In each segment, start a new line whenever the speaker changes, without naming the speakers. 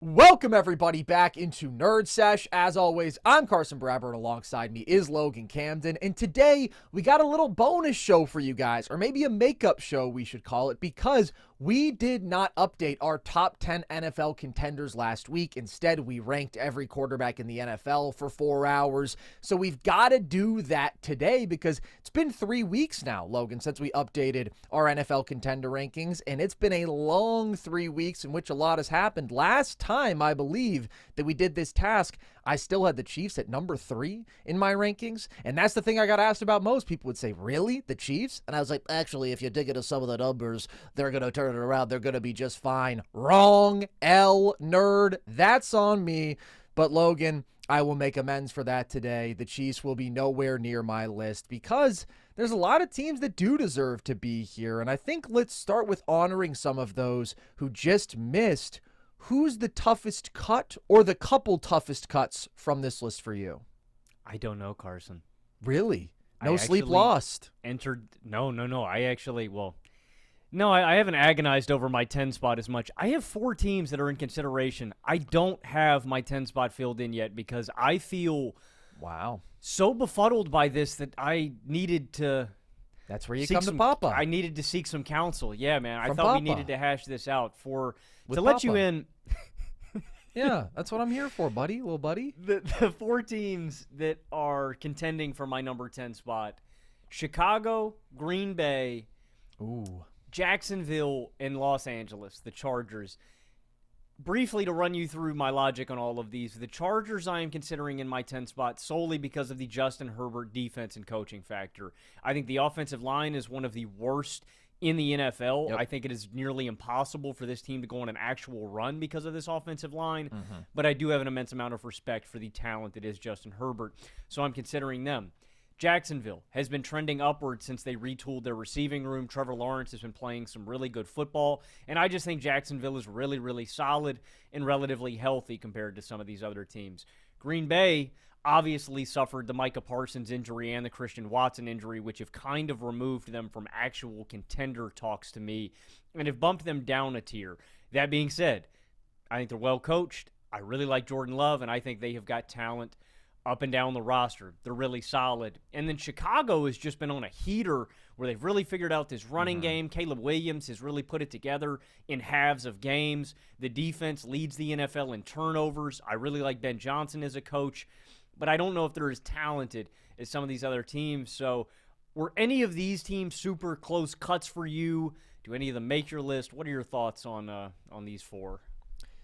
Welcome everybody back into Nerd Sesh. As always, I'm Carson Brabber and alongside me is Logan Camden. And today we got a little bonus show for you guys, or maybe a makeup show we should call it, because we did not update our top 10 NFL contenders last week. Instead, we ranked every quarterback in the NFL for 4 hours. So we've got to do that today because it's been 3 weeks now, Logan, since we updated our NFL contender rankings. And it's been a long 3 weeks in which a lot has happened. Last time, I believe, that we did this task, I still had the Chiefs at number 3 in my rankings. And that's the thing I got asked about most. People would say, really? The Chiefs? And I was like, actually, if you dig into some of the numbers, they're going to turn it around. They're going to be just fine. Wrong, L, nerd. That's on me. But Logan, I will make amends for that today. The Chiefs will be nowhere near my list because there's a lot of teams that do deserve to be here. And I think let's start with honoring some of those who just missed. Who's the toughest cut or the couple toughest cuts from this list for you?
I don't know, Carson.
Really? No sleep lost.
I haven't agonized over my 10 spot as much. I have 4 teams that are in consideration. I don't have my 10 spot filled in yet because I feel so befuddled by this that I needed to.
That's where you come to Papa.
I needed to seek some counsel. Yeah, man. I thought
Papa.
we needed to hash this out to
Papa.
let you in.
Yeah, that's what I'm here for, buddy, little buddy.
The 4 teams that are contending for my number 10 spot: Chicago, Green Bay, Jacksonville, and Los Angeles, the Chargers. Briefly, to run you through my logic on all of these, the Chargers I am considering in my 10 spot solely because of the Justin Herbert defense and coaching factor. I think the offensive line is one of the worst in the NFL.
Yep.
I think it is nearly impossible for this team to go on an actual run because of this offensive line, but I do have an immense amount of respect for the talent that is Justin Herbert, so I'm considering them. Jacksonville has been trending upward since they retooled their receiving room. Trevor Lawrence has been playing some really good football, and I just think Jacksonville is really, really solid and relatively healthy compared to some of these other teams. Green Bay obviously suffered the Micah Parsons injury and the Christian Watson injury, which have kind of removed them from actual contender talks to me and have bumped them down a tier. That being said, I think they're well coached. I really like Jordan Love, and I think they have got talent up and down the roster. They're really solid. And then Chicago has just been on a heater where they've really figured out this running game. Caleb Williams has really put it together in halves of games. The defense leads the NFL in turnovers. I really like Ben Johnson as a coach, but I don't know if they're as talented as some of these other teams. So were any of these teams super close cuts for you? Do any of them make your list? What are your thoughts on these 4?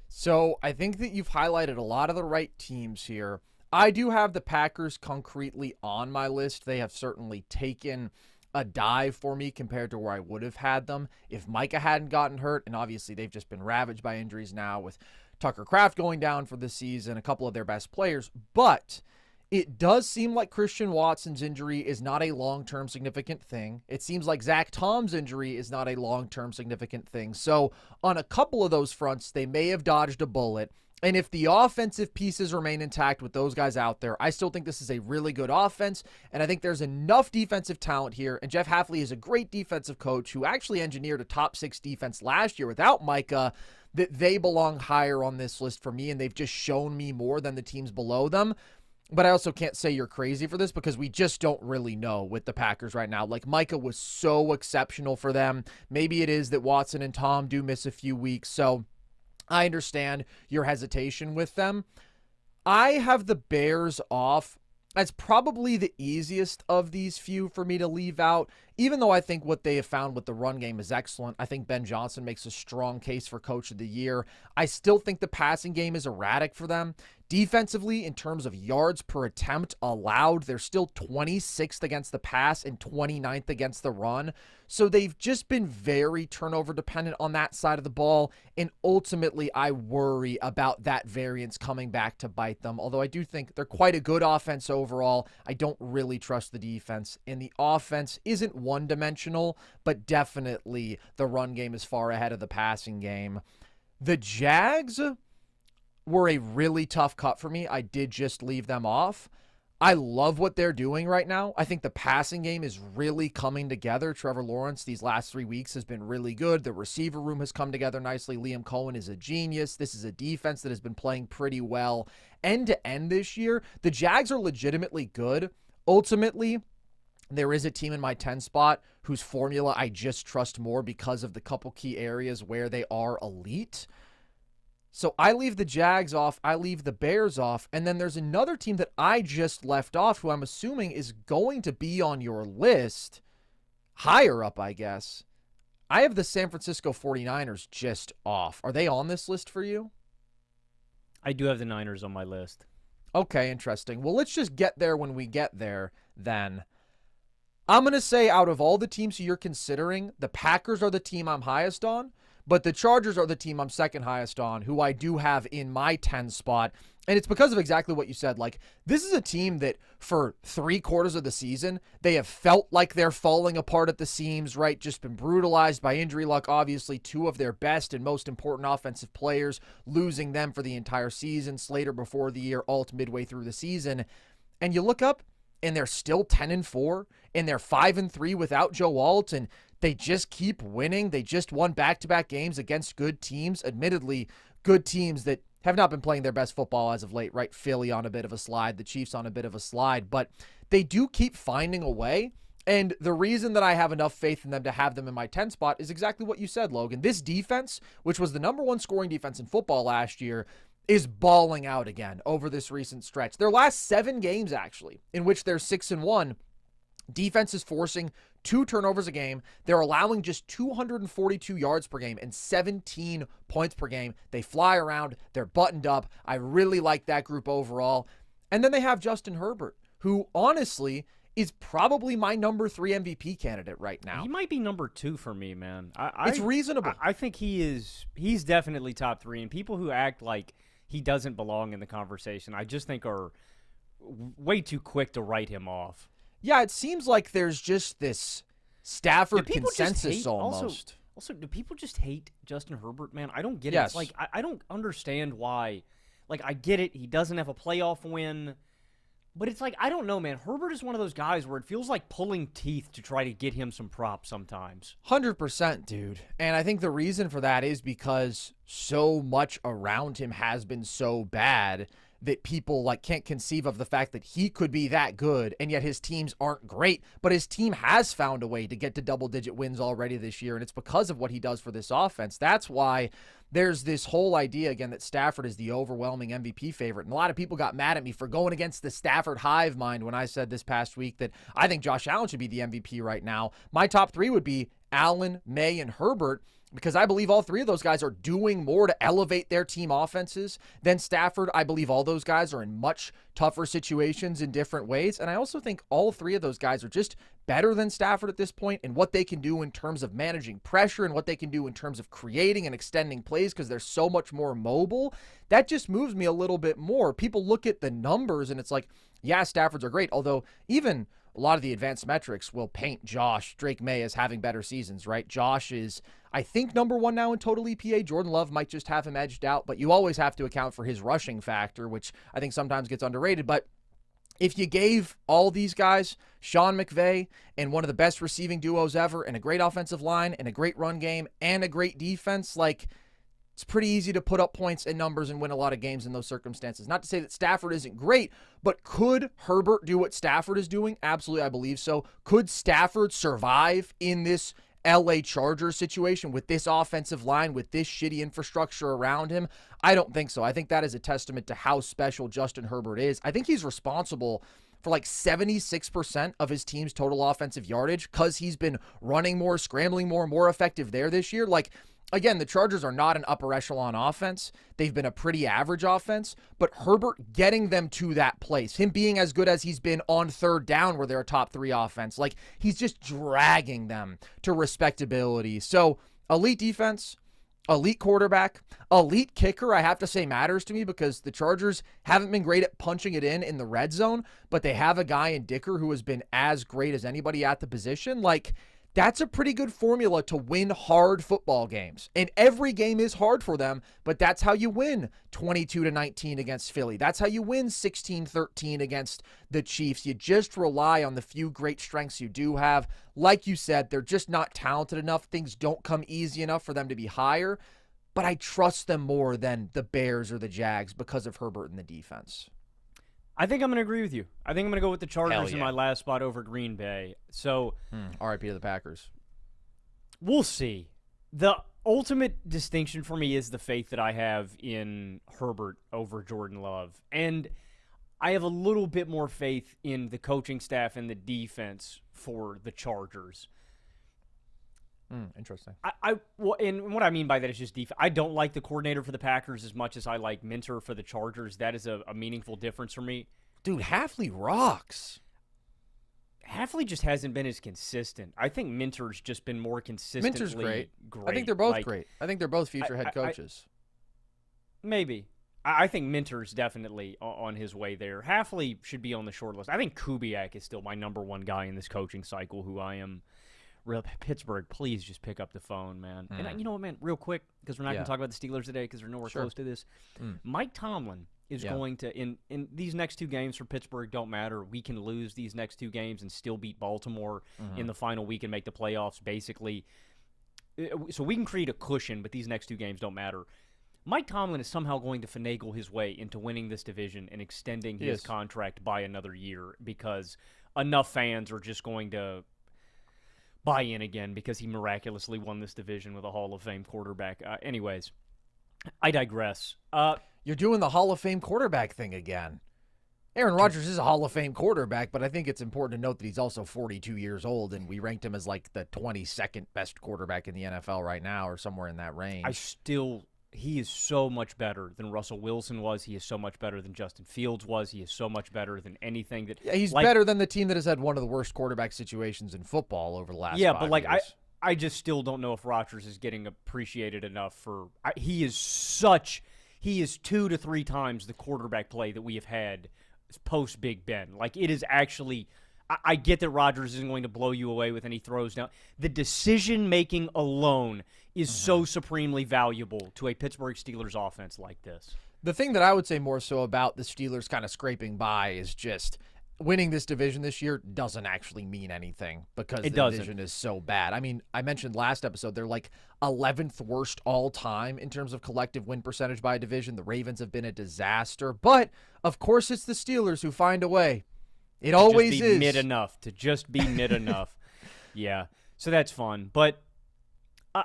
So I think that you've highlighted a lot of the right teams here. I do have the Packers concretely on my list. They have certainly taken a dive for me compared to where I would have had them if Micah hadn't gotten hurt. And obviously they've just been ravaged by injuries now with Tucker Kraft going down for the season, a couple of their best players. But it does seem like Christian Watson's injury is not a long-term significant thing. It seems like Zach Tom's injury is not a long-term significant thing. So on a couple of those fronts, they may have dodged a bullet. And if the offensive pieces remain intact with those guys out there, I still think this is a really good offense. And I think there's enough defensive talent here. And Jeff Hafley is a great defensive coach who actually engineered a top 6 defense last year without Micah, that they belong higher on this list for me. And they've just shown me more than the teams below them. But I also can't say you're crazy for this because we just don't really know with the Packers right now. Like, Micah was so exceptional for them. Maybe it is that Watson and Tom do miss a few weeks. So I understand your hesitation with them. I have the Bears off as probably the easiest of these few for me to leave out, even though I think what they have found with the run game is excellent. I think Ben Johnson makes a strong case for Coach of the Year. I still think the passing game is erratic for them. Defensively, in terms of yards per attempt allowed, they're still 26th against the pass and 29th against the run. So they've just been very turnover dependent on that side of the ball. And ultimately, I worry about that variance coming back to bite them. Although I do think they're quite a good offense overall, I don't really trust the defense. And the offense isn't one-dimensional, but definitely the run game is far ahead of the passing game. The Jags were a really tough cut for me. I did just leave them off. I love what they're doing right now. I think the passing game is really coming together. Trevor Lawrence these last 3 weeks has been really good. The receiver room has come together nicely. Liam Cohen is a genius. This is a defense that has been playing pretty well end to end this year. The Jags are legitimately good. Ultimately, there is a team in my 10 spot whose formula I just trust more because of the couple key areas where they are elite. So I leave the Jags off, I leave the Bears off, and then there's another team that I just left off who I'm assuming is going to be on your list, higher up, I guess. I have the San Francisco 49ers just off. Are they on this list for you?
I do have the Niners on my list.
Okay, interesting. Well, let's just get there when we get there then. I'm going to say out of all the teams you're considering, the Packers are the team I'm highest on. But the Chargers are the team I'm second highest on, who I do have in my 10 spot. And it's because of exactly what you said. Like, this is a team that for 3/4 of the season, they have felt like they're falling apart at the seams, right? Just been brutalized by injury luck. Obviously, 2 of their best and most important offensive players, losing them for the entire season. Slater before the year, Alt midway through the season. And you look up, and they're still 10-4, and they're 5-3 without Joe Alt, and they just keep winning. They just won back-to-back games against good teams, admittedly good teams that have not been playing their best football as of late, right? Philly on a bit of a slide, the Chiefs on a bit of a slide, but they do keep finding a way. And the reason that I have enough faith in them to have them in my 10 spot is exactly what you said, Logan. This defense, which was the number 1 scoring defense in football last year, is balling out again over this recent stretch. Their last 7 games, actually, in which they're 6-1, defense is forcing 2 turnovers a game. They're allowing just 242 yards per game and 17 points per game. They fly around. They're buttoned up. I really like that group overall. And then they have Justin Herbert, who honestly is probably my number 3 MVP candidate right now.
He might be number 2 for me, man.
It's reasonable.
I think he's definitely top 3. And people who act like he doesn't belong in the conversation, I just think are way too quick to write him off.
Yeah, it seems like there's just this Stafford consensus almost.
Also, do people just hate Justin Herbert, man? I don't get it.
Yes.
It's like, I don't understand why. Like, I get it. He doesn't have a playoff win. But it's like, I don't know, man. Herbert is one of those guys where it feels like pulling teeth to try to get him some props sometimes.
100%, dude. And I think the reason for that is because so much around him has been so bad that people like can't conceive of the fact that he could be that good, and yet his teams aren't great, but his team has found a way to get to double-digit wins already this year, and it's because of what he does for this offense. That's why there's this whole idea, again, that Stafford is the overwhelming MVP favorite, and a lot of people got mad at me for going against the Stafford hive mind when I said this past week that I think Josh Allen should be the MVP right now. My top 3 would be Allen, May, and Herbert, because I believe all 3 of those guys are doing more to elevate their team offenses than Stafford. I believe all those guys are in much tougher situations in different ways. And I also think all 3 of those guys are just better than Stafford at this point in what they can do in terms of managing pressure and what they can do in terms of creating and extending plays because they're so much more mobile. That just moves me a little bit more. People look at the numbers and it's like, yeah, Stafford's are great. Although even a lot of the advanced metrics will paint Drake May as having better seasons, right? Josh is, I think, number 1 now in total EPA. Jordan Love might just have him edged out, but you always have to account for his rushing factor, which I think sometimes gets underrated. But if you gave all these guys Sean McVay and one of the best receiving duos ever and a great offensive line and a great run game and a great defense, like, it's pretty easy to put up points and numbers and win a lot of games in those circumstances. Not to say that Stafford isn't great, but could Herbert do what Stafford is doing? Absolutely, I believe so. Could Stafford survive in this LA Chargers situation with this offensive line, with this shitty infrastructure around him? I don't think so. I think that is a testament to how special Justin Herbert is. I think he's responsible for like 76% of his team's total offensive yardage because he's been running more, scrambling more effective there this year. Like, again, the Chargers are not an upper echelon offense. They've been a pretty average offense, but Herbert getting them to that place, him being as good as he's been on 3rd down where they're a top 3 offense, like he's just dragging them to respectability. So elite defense, elite quarterback, elite kicker, I have to say matters to me because the Chargers haven't been great at punching it in the red zone, but they have a guy in Dicker who has been as great as anybody at the position. Like, That's a pretty good formula to win hard football games. And every game is hard for them, but that's how you win 22-19 against Philly. That's how you win 16-13 against the Chiefs. You just rely on the few great strengths you do have. Like you said, they're just not talented enough. Things don't come easy enough for them to be higher, but I trust them more than the Bears or the Jags because of Herbert and the defense.
I think I'm going to agree with you. I think I'm going to go with the Chargers in my last spot over Green Bay. So,
RIP to the Packers.
We'll see. The ultimate distinction for me is the faith that I have in Herbert over Jordan Love. And I have a little bit more faith in the coaching staff and the defense for the Chargers.
Interesting.
And what I mean by that is just defense. I don't like the coordinator for the Packers as much as I like Minter for the Chargers. That is a meaningful difference for me.
Dude, Hafley rocks.
Hafley just hasn't been as consistent. I think Minter's just been more consistently
Minter's great. I think they're both great. I think they're both future head coaches.
Maybe. I think Minter's definitely on his way there. Hafley should be on the short list. I think Kubiak is still my number one guy in this coaching cycle who I am... Pittsburgh, please just pick up the phone, man. And you know what, man, real quick, because we're not going to talk about the Steelers today because we're nowhere close to this. Mike Tomlin is going to, in these next two games for Pittsburgh don't matter. We can lose these next two games and still beat Baltimore in the final week and make the playoffs, basically. So we can create a cushion, but these next two games don't matter. Mike Tomlin is somehow going to finagle his way into winning this division and extending his contract by another year because enough fans are just going to buy in again because he miraculously won this division with a Hall of Fame quarterback. Anyways, I digress.
You're doing the Hall of Fame quarterback thing again. Aaron Rodgers is a Hall of Fame quarterback, but I think it's important to note that he's also 42 years old, and we ranked him as like the 22nd best quarterback in the NFL right now or somewhere in that range.
He is so much better than Russell Wilson was. He is so much better than Justin Fields was. He is so much better than anything that...
Yeah, he's better than the team that has had one of the worst quarterback situations in football over the last 5 years.
Yeah, but I just still don't know if Rodgers is getting appreciated enough for... He is 2 to 3 times the quarterback play that we have had post Big Ben. Like, it is actually... I get that Rodgers isn't going to blow you away with any throws down. The decision-making alone is so supremely valuable to a Pittsburgh Steelers offense like this.
The thing that I would say more so about the Steelers kind of scraping by is just winning this division this year doesn't actually mean anything because the division is so bad. I mean, I mentioned last episode, they're like 11th worst all time in terms of collective win percentage by division. The Ravens have been a disaster, but of course it's the Steelers who find a way. It always is.
To just be mid enough. Yeah. So that's fun. But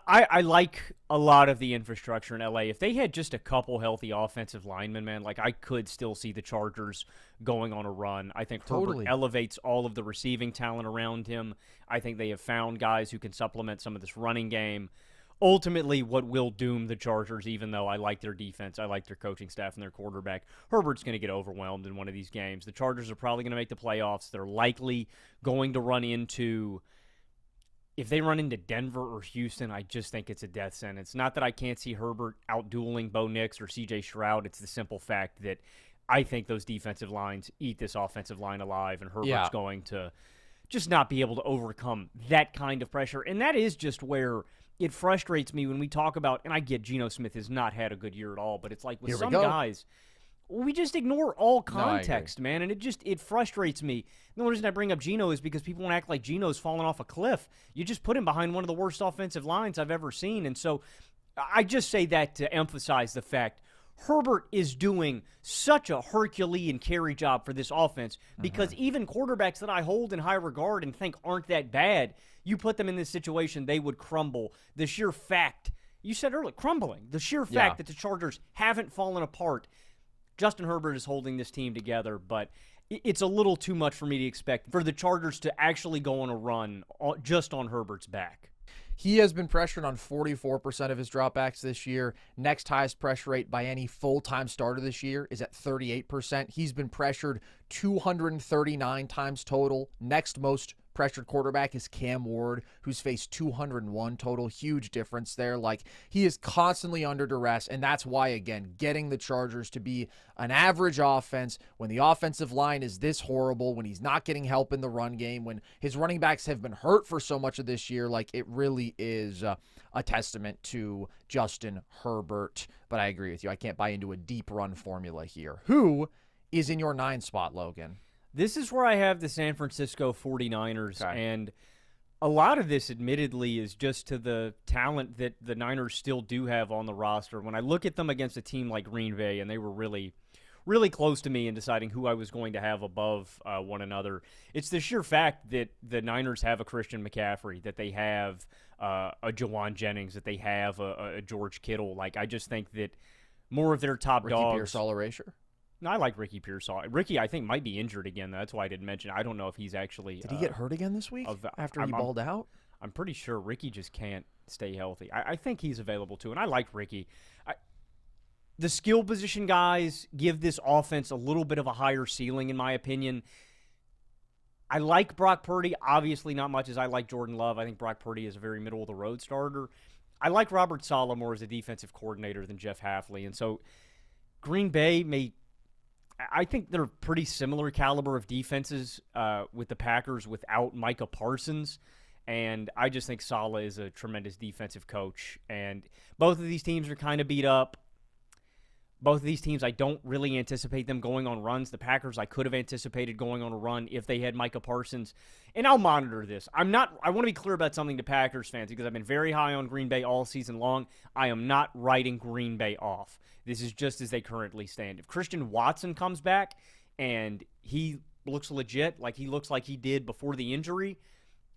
I like a lot of the infrastructure in LA. If they had just a couple healthy offensive linemen, man, like I could still see the Chargers going on a run. I think Herbert elevates all of the receiving talent around him. I think they have found guys who can supplement some of this running game. Ultimately, what will doom the Chargers, even though I like their defense, I like their coaching staff and their quarterback, Herbert's going to get overwhelmed in one of these games. The Chargers are probably going to make the playoffs. They're likely going to run into, if they run into Denver or Houston, I just think it's a death sentence. Not that I can't see Herbert out-dueling Bo Nix or C.J. Stroud. It's the simple fact that I think those defensive lines eat this offensive line alive, and Herbert's going to just not be able to overcome that kind of pressure. And that is just where it frustrates me when we talk about, and I get Geno Smith has not had a good year at all, but it's like with some guys, we just ignore all context, man, and it frustrates me. The only reason I bring up Geno is because people want to act like Geno's fallen off a cliff. You just put him behind one of the worst offensive lines I've ever seen, and so I just say that to emphasize the fact Herbert is doing such a Herculean carry job for this offense because even quarterbacks that I hold in high regard and think aren't that bad, you put them in this situation, they would crumble. The sheer fact, you said earlier, crumbling. The sheer fact that the Chargers haven't fallen apart. Justin Herbert is holding this team together, but it's a little too much for me to expect for the Chargers to actually go on a run just on Herbert's back.
He has been pressured on 44% of his dropbacks this year. Next highest pressure rate by any full-time starter this year is at 38%. He's been pressured 239 times total. Next most pressured quarterback is Cam Ward, who's faced 201 total. Huge difference there. Like, he is constantly under duress, and that's why, again, getting the Chargers to be an average offense when the offensive line is this horrible, when he's not getting help in the run game, when his running backs have been hurt for so much of this year, like, it really is a testament to Justin Herbert. But I agree with you. I can't buy into a deep run formula here. Who is in your 9 spot, Logan?
This is where I have the San Francisco 49ers,
Okay.
and a lot of this, admittedly, is just to the talent that the Niners still do have on the roster. When I look at them against a team like Green Bay, and they were really, really close to me in deciding who I was going to have above one another, it's the sheer fact that the Niners have a Christian McCaffrey, that they have a Jawan Jennings, that they have a George Kittle. Like, I just think that more of their top
Ricky
dogs.
Pearsall erasure?
No, I like Ricky Pearsall. Ricky, I think, might be injured again. That's why I didn't mention. I don't know if he's actually.
Did he get hurt again this week after he balled out?
I'm pretty sure Ricky just can't stay healthy. I think he's available too, and I like Ricky. The skill position guys give this offense a little bit of a higher ceiling, in my opinion. I like Brock Purdy, obviously not much as I like Jordan Love. I think Brock Purdy is a very middle-of-the-road starter. I like Robert Saleh more as a defensive coordinator than Jeff Hafley, and so Green Bay may. I think they're pretty similar caliber of defenses with the Packers without Micah Parsons, and I just think Saleh is a tremendous defensive coach. And both of these teams are kind of beat up. Both of these teams, I don't really anticipate them going on runs. The Packers, I could have anticipated going on a run if they had Micah Parsons. And I'll monitor this. I want to be clear about something to Packers fans because I've been very high on Green Bay all season long. I am not writing Green Bay off. This is just as they currently stand. If Christian Watson comes back and he looks legit, like he looks like he did before the injury,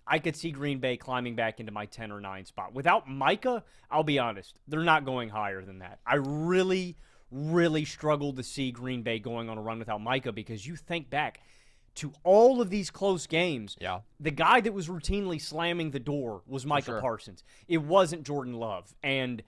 I could see Green Bay climbing back into my 10 or 9 spot. Without Micah, I'll be honest, they're not going higher than that. I really struggled to see Green Bay going on a run without Micah because you think back to all of these close games, the guy that was routinely slamming the door was Micah Parsons. It wasn't Jordan Love, and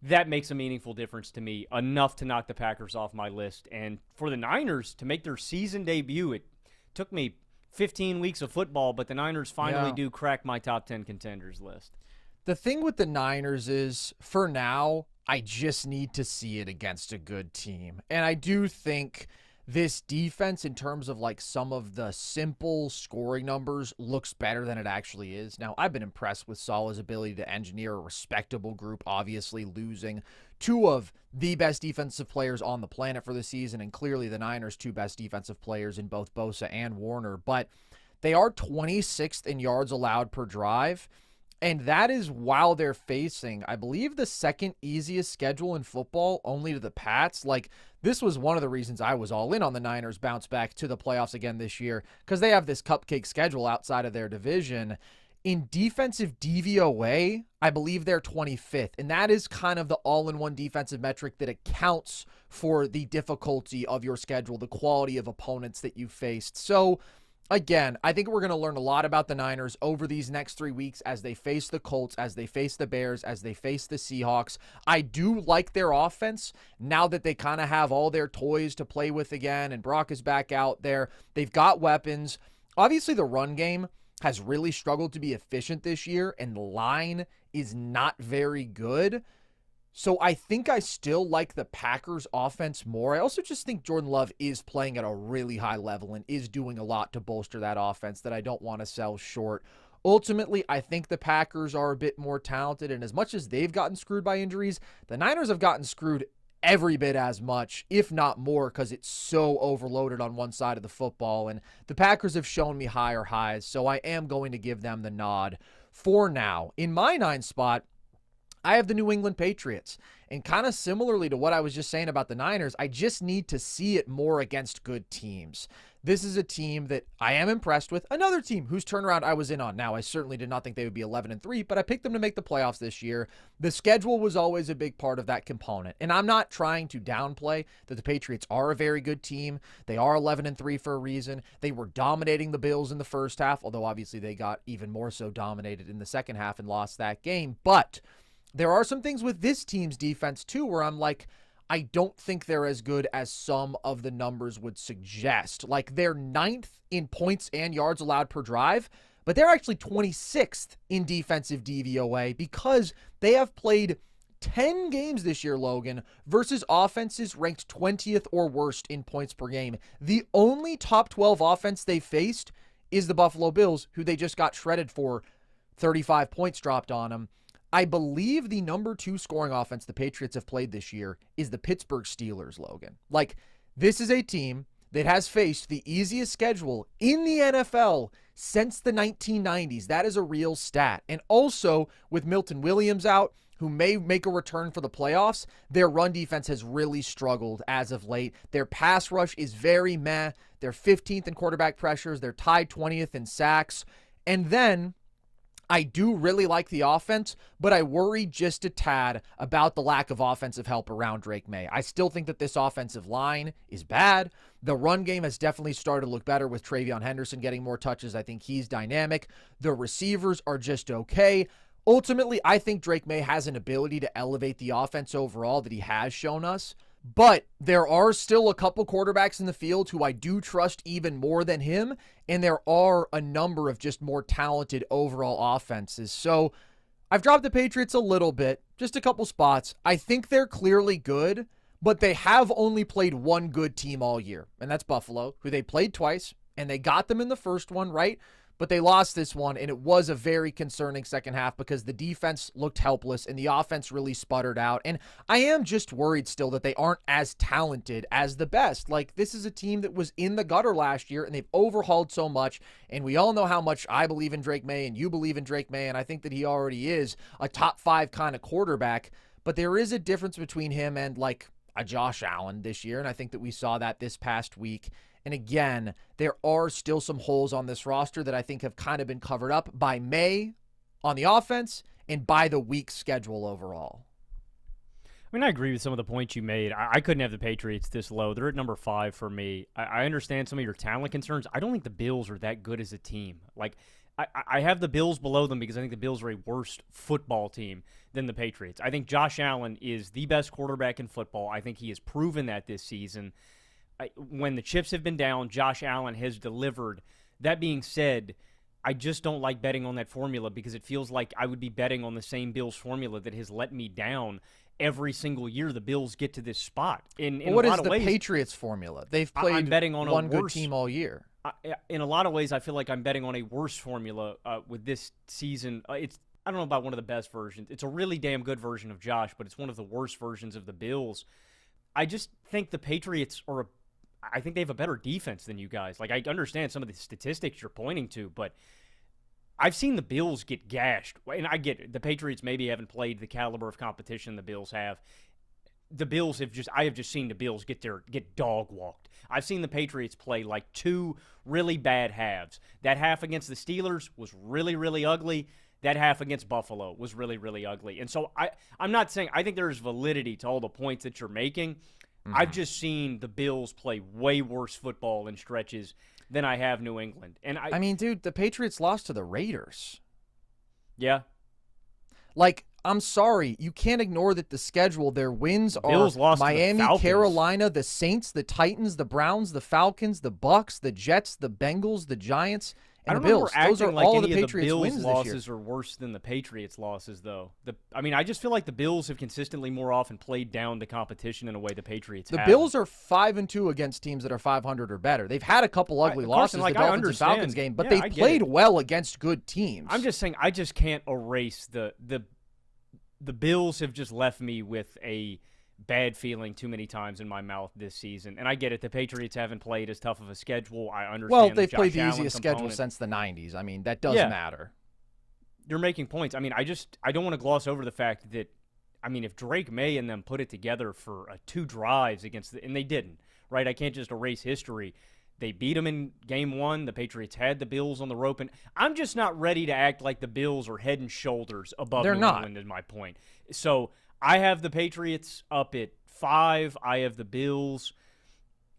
that makes a meaningful difference to me, enough to knock the Packers off my list. And for the Niners to make their season debut, it took me 15 weeks of football, but the Niners finally do crack my top 10 contenders list.
The thing with the Niners is, for now, I just need to see it against a good team. And I do think this defense, in terms of like some of the simple scoring numbers, looks better than it actually is. Now, I've been impressed with Saleh's ability to engineer a respectable group, obviously losing 2 of the best defensive players on the planet for the season, and clearly the Niners' 2 best defensive players in both Bosa and Warner. But they are 26th in yards allowed per drive. And that is while they're facing, I believe, the second easiest schedule in football, only to the Pats. Like, this was one of the reasons I was all in on the Niners bounce back to the playoffs again this year, because they have this cupcake schedule outside of their division. In defensive DVOA, I believe they're 25th, and that is kind of the all-in-one defensive metric that accounts for the difficulty of your schedule, the quality of opponents that you faced. So, again, I think we're going to learn a lot about the Niners over these next 3 weeks as they face the Colts, as they face the Bears, as they face the Seahawks. I do like their offense now that they kind of have all their toys to play with again, and Brock is back out there. They've got weapons. Obviously, the run game has really struggled to be efficient this year, and the line is not very good. So I think I still like the Packers offense more. I also just think Jordan Love is playing at a really high level and is doing a lot to bolster that offense that I don't want to sell short. Ultimately, I think the Packers are a bit more talented, and as much as they've gotten screwed by injuries, the Niners have gotten screwed every bit as much, if not more, because it's so overloaded on one side of the football, and the Packers have shown me higher highs, so I am going to give them the nod for now. In my 9 spot, I have the New England Patriots, and kind of similarly to what I was just saying about the Niners, I just need to see it more against good teams. This is a team that I am impressed with. Another team whose turnaround I was in on. Now, I certainly did not think they would be 11-3, but I picked them to make the playoffs this year. The schedule was always a big part of that component, and I'm not trying to downplay that the Patriots are a very good team. They are 11-3 for a reason. They were dominating the Bills in the first half, although obviously they got even more so dominated in the second half and lost that game. But there are some things with this team's defense, too, where I'm like, I don't think they're as good as some of the numbers would suggest. Like, they're 9th in points and yards allowed per drive, but they're actually 26th in defensive DVOA because they have played 10 games this year, Logan, versus offenses ranked 20th or worst in points per game. The only top 12 offense they faced is the Buffalo Bills, who they just got shredded for 35 points dropped on them. I believe the number 2 scoring offense the Patriots have played this year is the Pittsburgh Steelers, Logan. Like, this is a team that has faced the easiest schedule in the NFL since the 1990s. That is a real stat. And also, with Milton Williams out, who may make a return for the playoffs, their run defense has really struggled as of late. Their pass rush is very meh. They're 15th in quarterback pressures. They're tied 20th in sacks. And then I do really like the offense, but I worry just a tad about the lack of offensive help around Drake May. I still think that this offensive line is bad. The run game has definitely started to look better with Travion Henderson getting more touches. I think he's dynamic. The receivers are just okay. Ultimately, I think Drake May has an ability to elevate the offense overall that he has shown us. But there are still a couple quarterbacks in the field who I do trust even more than him, and there are a number of just more talented overall offenses. So I've dropped the Patriots a little bit, just a couple spots. I think they're clearly good, but they have only played one good team all year, and that's Buffalo, who they played twice, and they got them in the first one, right? But they lost this one, and it was a very concerning second half because the defense looked helpless and the offense really sputtered out. And I am just worried still that they aren't as talented as the best. Like, this is a team that was in the gutter last year, and they've overhauled so much. And we all know how much I believe in Drake May, and you believe in Drake May, and I think that he already is a top 5 kind of quarterback. But there is a difference between him and, like, a Josh Allen this year, and I think that we saw that this past week. And again, there are still some holes on this roster that I think have kind of been covered up by May on the offense and by the weak schedule overall.
I mean, I agree with some of the points you made. I couldn't have the Patriots this low. They're at number 5 for me. I understand some of your talent concerns. I don't think the Bills are that good as a team. Like, I have the Bills below them because I think the Bills are a worse football team than the Patriots. I think Josh Allen is the best quarterback in football. I think he has proven that this season. When the chips have been down, Josh Allen has delivered. That being said, I just don't like betting on that formula because it feels like I would be betting on the same Bills formula that has let me down every single year the Bills get to this spot. In
what
a
is
lot of
the
ways,
Patriots formula? They've played
I'm betting on
one
a
good
worse
team all year.
In a lot of ways, I feel like I'm betting on a worse formula with this season. I don't know about one of the best versions. It's a really damn good version of Josh, but it's one of the worst versions of the Bills. I just think the Patriots I think they have a better defense than you guys. Like, I understand some of the statistics you're pointing to, but I've seen the Bills get gashed. And I get it. The Patriots maybe haven't played the caliber of competition the Bills have. I have just seen the Bills get dog walked. I've seen the Patriots play like 2 really bad halves. That half against the Steelers was really, really ugly. That half against Buffalo was really, really ugly. And so I'm not saying – I think there's validity to all the points that you're making. Mm-hmm. I've just seen the Bills play way worse football in stretches than I have New England. And I
mean, dude, the Patriots lost to the Raiders.
Yeah.
Like, I'm sorry. You can't ignore that the schedule, their wins
Bills
are
lost
Miami,
to the
Carolina, the Saints, the Titans, the Browns, the Falcons, the Bucks, the Jets, the Bengals, the Giants, and the Bills. Those are all the Patriots' wins this year.
The Bills' losses are worse than the Patriots' losses, though. I just feel like the Bills have consistently more often played down to competition in a way the Patriots have.
The Bills are 5-2 against teams that are 500 or better. They've had a couple ugly losses, the Dolphins and Falcons game, but they've played well against good teams.
I'm just saying, I just can't erase the Bills have just left me with a bad feeling too many times in my mouth this season. And I get it. The Patriots haven't played as tough of a schedule. I understand.
Well, they've played the easiest schedule since the 90s. I mean, that does matter.
You're making points. I mean, I don't want to gloss over the fact that, I mean, if Drake May and them put it together for 2 drives and they didn't, right? I can't just erase history. They beat them in game 1. The Patriots had the Bills on the rope. And I'm just not ready to act like the Bills are head and shoulders above New England is my point. So I have the Patriots up at 5. I have the Bills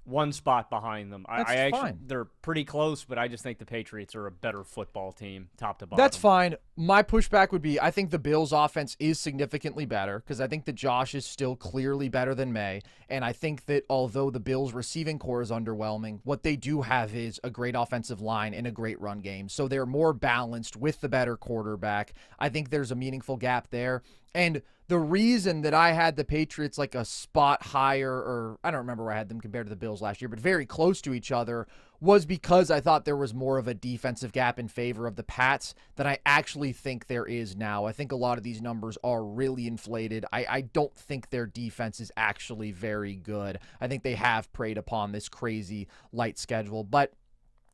one spot behind them.
That's
I actually,
fine.
they're pretty close, but I just think the Patriots are a better football team, top to bottom.
That's fine. My pushback would be I think the Bills' offense is significantly better because I think that Josh is still clearly better than May. And I think that although the Bills' receiving core is underwhelming, what they do have is a great offensive line and a great run game. So they're more balanced with the better quarterback. I think there's a meaningful gap there. And the reason that I had the Patriots like a spot higher, or I don't remember where I had them compared to the Bills last year, but very close to each other, was because I thought there was more of a defensive gap in favor of the Pats than I actually think there is now. I think a lot of these numbers are really inflated. I don't think their defense is actually very good. I think they have preyed upon this crazy light schedule. But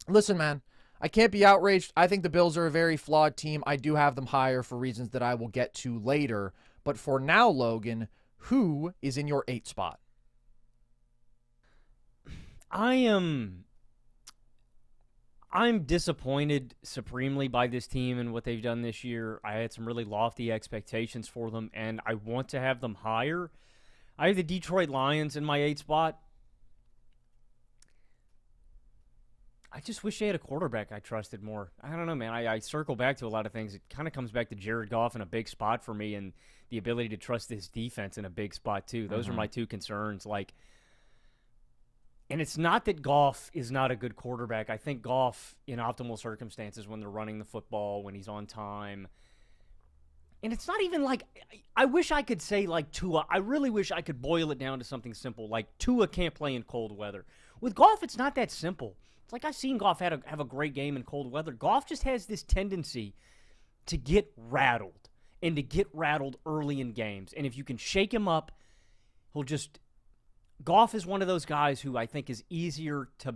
listen, man, I can't be outraged. I think the Bills are a very flawed team. I do have them higher for reasons that I will get to later. But for now, Logan, who is in your 8 spot?
I'm disappointed supremely by this team and what they've done this year. I had some really lofty expectations for them, and I want to have them higher. I have the Detroit Lions in my 8 spot. I just wish they had a quarterback I trusted more. I don't know, man. I circle back to a lot of things. It kind of comes back to Jared Goff in a big spot for me and the ability to trust this defense in a big spot, too. Those are my 2 concerns. And it's not that Goff is not a good quarterback. I think Goff, in optimal circumstances, when they're running the football, when he's on time. And it's not even like, I wish I could say like Tua. I really wish I could boil it down to something simple. Like Tua can't play in cold weather. With Goff, it's not that simple. It's like I've seen Goff have a great game in cold weather. Goff just has this tendency to get rattled and to get rattled early in games. And if you can shake him up, he'll just... Goff is one of those guys who I think is easier to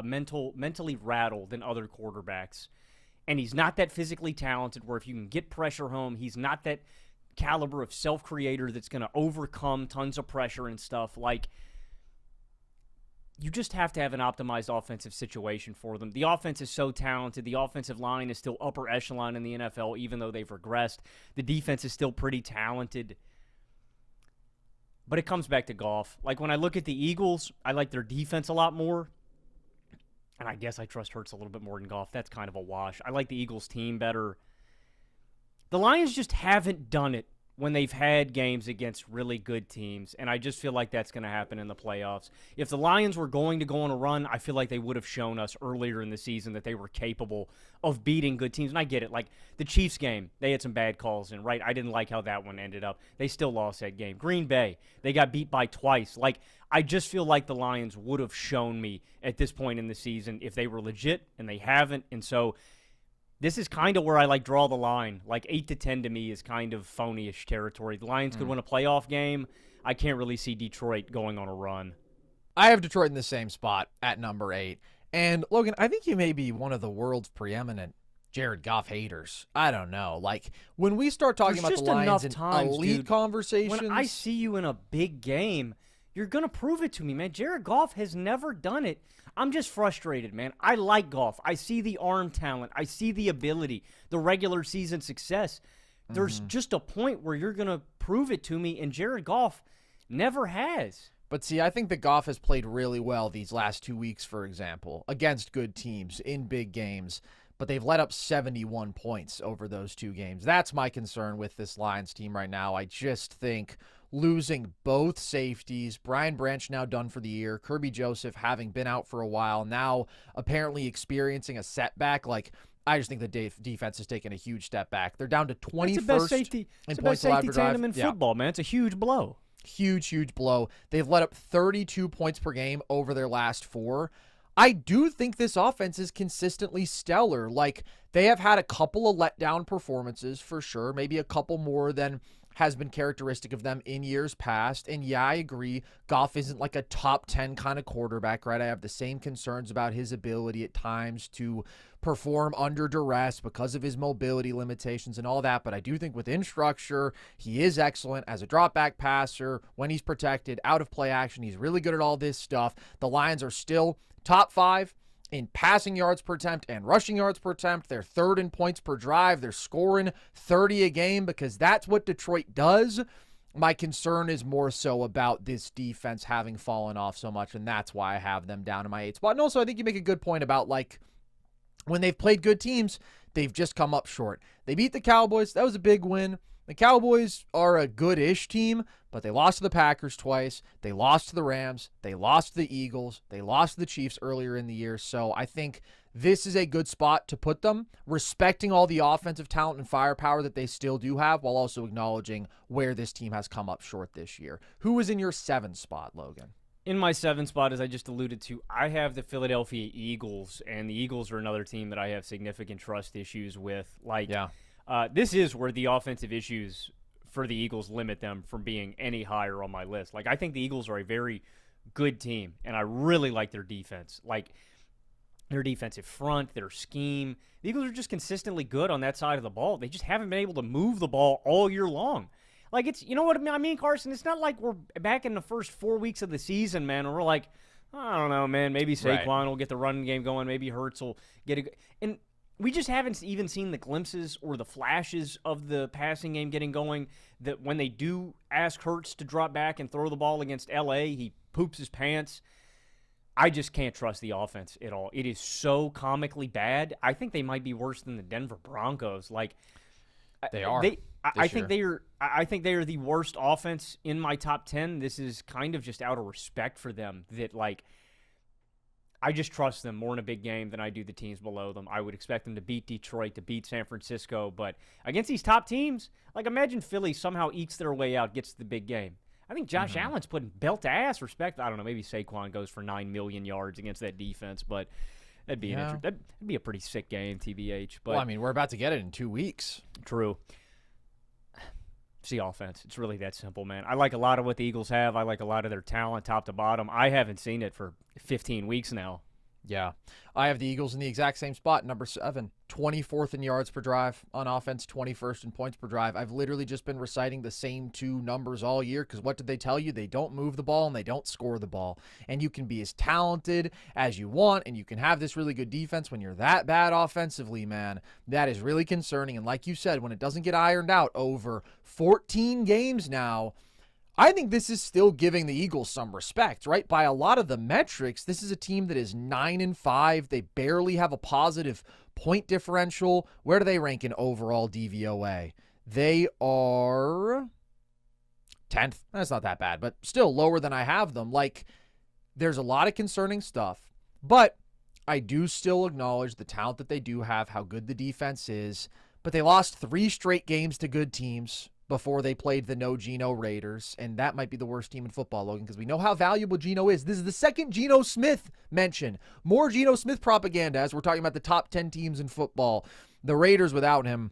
mentally rattle than other quarterbacks. And he's not that physically talented where if you can get pressure home, he's not that caliber of self-creator that's going to overcome tons of pressure and stuff. You just have to have an optimized offensive situation for them. The offense is so talented. The offensive line is still upper echelon in the NFL, even though they've regressed. The defense is still pretty talented. But it comes back to Goff. When I look at the Eagles, I like their defense a lot more. And I guess I trust Hurts a little bit more than Goff. That's kind of a wash. I like the Eagles team better. The Lions just haven't done it when they've had games against really good teams, and I just feel like that's going to happen in the playoffs. If the Lions were going to go on a run, I feel like they would have shown us earlier in the season that they were capable of beating good teams. And I get it. The Chiefs game, they had some bad calls in, right? I didn't like how that one ended up. They still lost that game. Green Bay, they got beat by twice. I just feel like the Lions would have shown me at this point in the season if they were legit, and they haven't. And so this is kind of where I draw the line. 8 to 10 to me is kind of phony-ish territory. The Lions could win a playoff game. I can't really see Detroit going on a run.
I have Detroit in the same spot at number 8. And Logan, I think you may be one of the world's preeminent Jared Goff haters. I don't know. When we start talking about the Lions in elite conversations,
when I see you in a big game, you're going to prove it to me, man. Jared Goff has never done it. I'm just frustrated, man. I like Goff. I see the arm talent. I see the ability, the regular season success. There's just a point where you're going to prove it to me, and Jared Goff never has.
But see, I think that Goff has played really well these last 2 weeks, for example, against good teams in big games. But they've let up 71 points over those 2 games. That's my concern with this Lions team right now. I just think losing both safeties, Brian Branch now done for the year, Kirby Joseph having been out for a while, now apparently experiencing a setback. I just think the defense has taken a huge step back. They're down to 21st in points allowed per drive.
It's the best safety tandem in football, man. It's a huge blow.
Huge blow. They've let up 32 points per game over their last 4. I do think this offense is consistently stellar. They have had a couple of letdown performances for sure, maybe a couple more than has been characteristic of them in years past. And yeah, I agree. Goff isn't a top 10 kind of quarterback, right? I have the same concerns about his ability at times to perform under duress because of his mobility limitations and all that. But I do think within structure, he is excellent as a drop back passer. When he's protected, out of play action, he's really good at all this stuff. The Lions are still top 5 in passing yards per attempt and rushing yards per attempt. They're 3rd in points per drive. They're scoring 30 a game because that's what Detroit does. My concern is more so about this defense having fallen off so much, and that's why I have them down in my 8th spot. And also, I think you make a good point about, like, when they've played good teams, they've just come up short. They beat the Cowboys. That was a big win. The Cowboys are a good-ish team, but they lost to the Packers twice. They lost to the Rams. They lost to the Eagles. They lost to the Chiefs earlier in the year. So I think this is a good spot to put them, respecting all the offensive talent and firepower that they still do have, while also acknowledging where this team has come up short this year. Who is in your 7th spot, Logan?
In my 7th spot, as I just alluded to, I have the Philadelphia Eagles, and the Eagles are another team that I have significant trust issues with. This is where the offensive issues for the Eagles limit them from being any higher on my list. Like, I think the Eagles are a very good team, and I really like their defense. Like, their defensive front, their scheme. The Eagles are just consistently good on that side of the ball. They just haven't been able to move the ball all year long. Like, it's, you know what I mean, Carson? It's not like we're back in the first 4 weeks of the season, man, and we're like, I don't know, man, maybe Saquon will get the running game going, maybe Hurts will get it. And we just haven't even seen the glimpses or the flashes of the passing game getting going, that when they do ask Hurts to drop back and throw the ball against L.A., he poops his pants. I just can't trust the offense at all. It is so comically bad. I think they might be worse than the Denver Broncos. Like,
they are.
I think they are the worst offense in my top 10. This is kind of just out of respect for them, that, like, I just trust them more in a big game than I do the teams below them. I would expect them to beat Detroit, to beat San Francisco, but against these top teams, like, imagine Philly somehow ekes their way out, gets to the big game. I think Josh Allen's putting belt to ass respect. I don't know, maybe Saquon goes for 9 million yards against that defense, but that'd be that'd be a pretty sick game, TBH. But
well, I mean, we're about to get it in 2 weeks.
True. It's the offense. It's really that simple, man. I like a lot of what the Eagles have. I like a lot of their talent, top to bottom. I haven't seen it for 15 weeks now.
Yeah. I have the Eagles in the exact same spot, number 7. 24th in yards per drive on offense, 21st in points per drive. I've literally just been reciting the same 2 numbers all year, because what did they tell you? They don't move the ball and they don't score the ball. And you can be as talented as you want, and you can have this really good defense when you're that bad offensively, man. That is really concerning. And like you said, when it doesn't get ironed out over 14 games now, I think this is still giving the Eagles some respect, right? By a lot of the metrics, this is a team that is 9-5. They barely have a positive point differential. Where do they rank in overall DVOA? They are 10th. That's not that bad, but still lower than I have them. Like, there's a lot of concerning stuff, but I do still acknowledge the talent that they do have, how good the defense is, but they lost 3 straight games to good teams before they played the no Geno Raiders, and that might be the worst team in football, Logan, because we know how valuable Geno is. This is the second Geno Smith mention. More Geno Smith propaganda as we're talking about the top 10 teams in football. The Raiders without him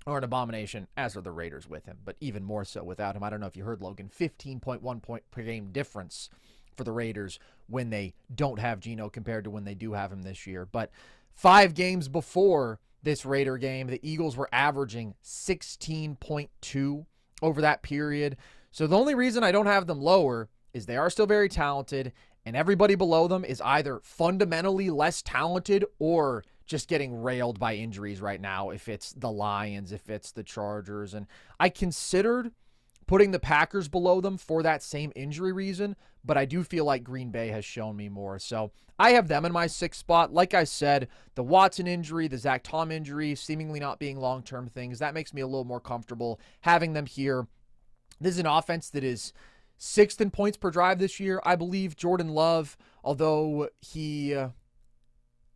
are an abomination, as are the Raiders with him, but even more so without him. I don't know if you heard, Logan, 15.1 point per game difference for the Raiders when they don't have Geno compared to when they do have him this year. But 5 games before this Raider game, the Eagles were averaging 16.2 over that period. So the only reason I don't have them lower is they are still very talented, and everybody below them is either fundamentally less talented or just getting railed by injuries right now, if it's the Lions, if it's the Chargers. And I considered putting the Packers below them for that same injury reason, but I do feel like Green Bay has shown me more. So I have them in my 6th spot. Like I said, the Watson injury, the Zach Tom injury, seemingly not being long-term things, that makes me a little more comfortable having them here. This is an offense that is 6th in points per drive this year. I believe Jordan Love, although he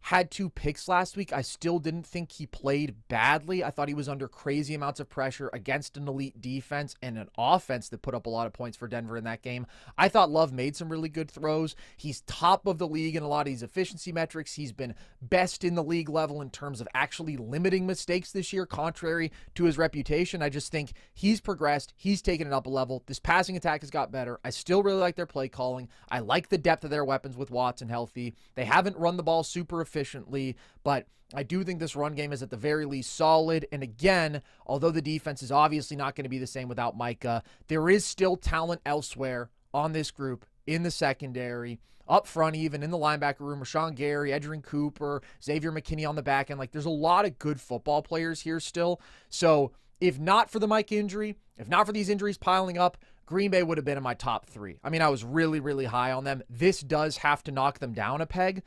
had 2 picks last week, I still didn't think he played badly. I thought he was under crazy amounts of pressure against an elite defense and an offense that put up a lot of points for Denver in that game. I thought Love made some really good throws. He's top of the league in a lot of these efficiency metrics. He's been best in the league level in terms of actually limiting mistakes this year, contrary to his reputation. I just think he's progressed. He's taken it up a level. This passing attack has got better. I still really like their play calling. I like the depth of their weapons with Watson healthy. They haven't run the ball super efficiently, but I do think this run game is at the very least solid. And again, although the defense is obviously not going to be the same without Micah, there is still talent elsewhere on this group, in the secondary, up front, even in the linebacker room. Rashawn Gary, Edgerrin Cooper, Xavier McKinney on the back end. Like, there's a lot of good football players here still. So If not for the Mike injury, if not for these injuries piling up, Green Bay would have been in my top 3. I mean, I was really, really high on them. This does have to knock them down a peg.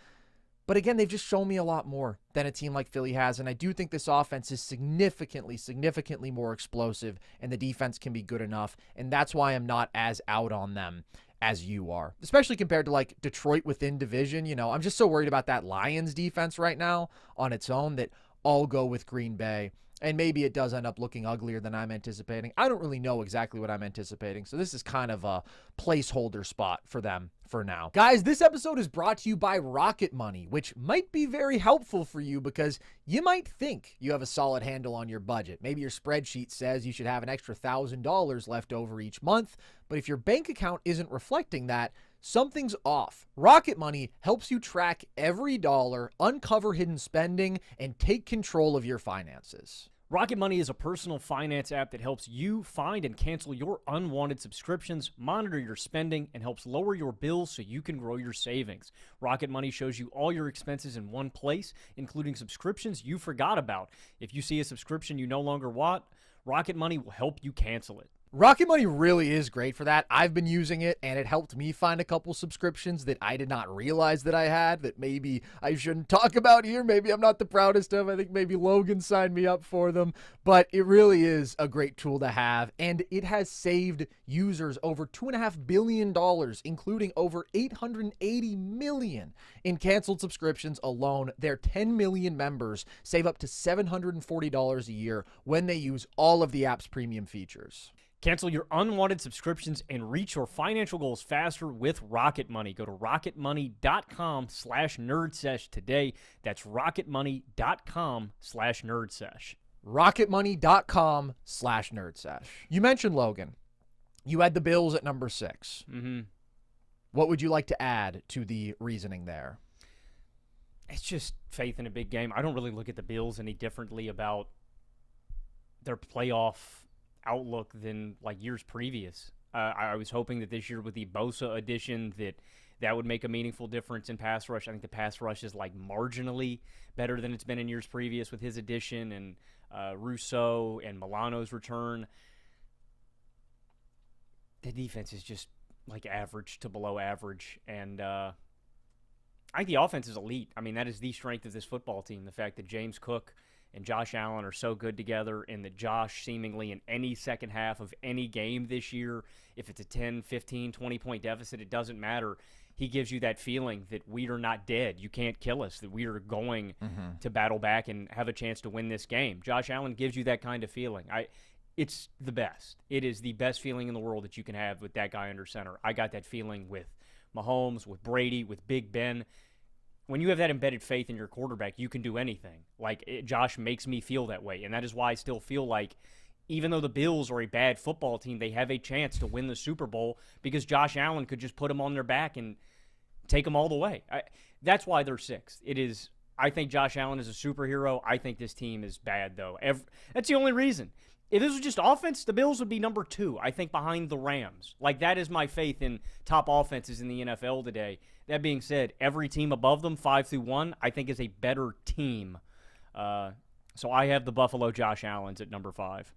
But again, they've just shown me a lot more than a team like Philly has. And I do think this offense is significantly more explosive, and the defense can be good enough. And that's why I'm not as out on them as you are, especially compared to like Detroit within division. You know, I'm just so worried about that Lions defense right now on its own that I'll go with Green Bay. And maybe it does end up looking uglier than I'm anticipating. I don't really know exactly what I'm anticipating, so this is kind of a placeholder spot for them for now. Guys, this episode is brought to you by Rocket Money, which might be very helpful for you because you might think you have a solid handle on your budget. Maybe your spreadsheet says you should have an extra $1,000 left over each month, but if your bank account isn't reflecting that, something's off. Rocket Money helps you track every dollar, uncover hidden spending, and take control of your finances.
Rocket Money is a personal finance app that helps you find and cancel your unwanted subscriptions, monitor your spending, and helps lower your bills so you can grow your savings. Rocket Money shows you all your expenses in one place, including subscriptions you forgot about. If you see a subscription you no longer want, Rocket Money will help you cancel it.
Rocket Money really is great for that. I've been using it, and it helped me find a couple subscriptions that I did not realize that I had that maybe I shouldn't talk about here. Maybe I'm not the proudest of. I think maybe Logan signed me up for them, but it really is a great tool to have, and it has saved users over $2.5 billion, including over $880 million in canceled subscriptions alone. Their 10 million members save up to $740 a year when they use all of the app's premium features.
Cancel your unwanted subscriptions and reach your financial goals faster with Rocket Money. Go to rocketmoney.com/nerdsesh today. That's rocketmoney.com/nerdsesh.
rocketmoney.com/nerdsesh. You mentioned Logan. You had the Bills at number 6.
Mm-hmm.
What would you like to add to the reasoning there?
It's just faith in a big game. I don't really look at the Bills any differently about their playoff outlook than like years previous. I was hoping that this year with the Bosa addition that would make a meaningful difference in pass rush. I think the pass rush is like marginally better than it's been in years previous with his addition and Rousseau and Milano's return. The defense is just like average to below average, and I think the offense is elite. I mean, that is the strength of this football team, the fact that James Cook and Josh Allen are so good together, and that Josh seemingly in any second half of any game this year, if it's a 10, 15, 20-point deficit, it doesn't matter. He gives you that feeling that we are not dead. You can't kill us, that we are going to battle back and have a chance to win this game. Josh Allen gives you that kind of feeling. It's the best. It is the best feeling in the world that you can have with that guy under center. I got that feeling with Mahomes, with Brady, with Big Ben. When you have that embedded faith in your quarterback, you can do anything. Josh makes me feel that way, and that is why I still feel like even though the Bills are a bad football team, they have a chance to win the Super Bowl because Josh Allen could just put them on their back and take them all the way. That's why they're 6th. I think Josh Allen is a superhero. I think this team is bad, though. That's the only reason. If this was just offense, the Bills would be number 2, I think, behind the Rams. That is my faith in top offenses in the NFL today. That being said, every team above them, 5 through 1, I think is a better team. So I have the Buffalo Josh Allens at number 5.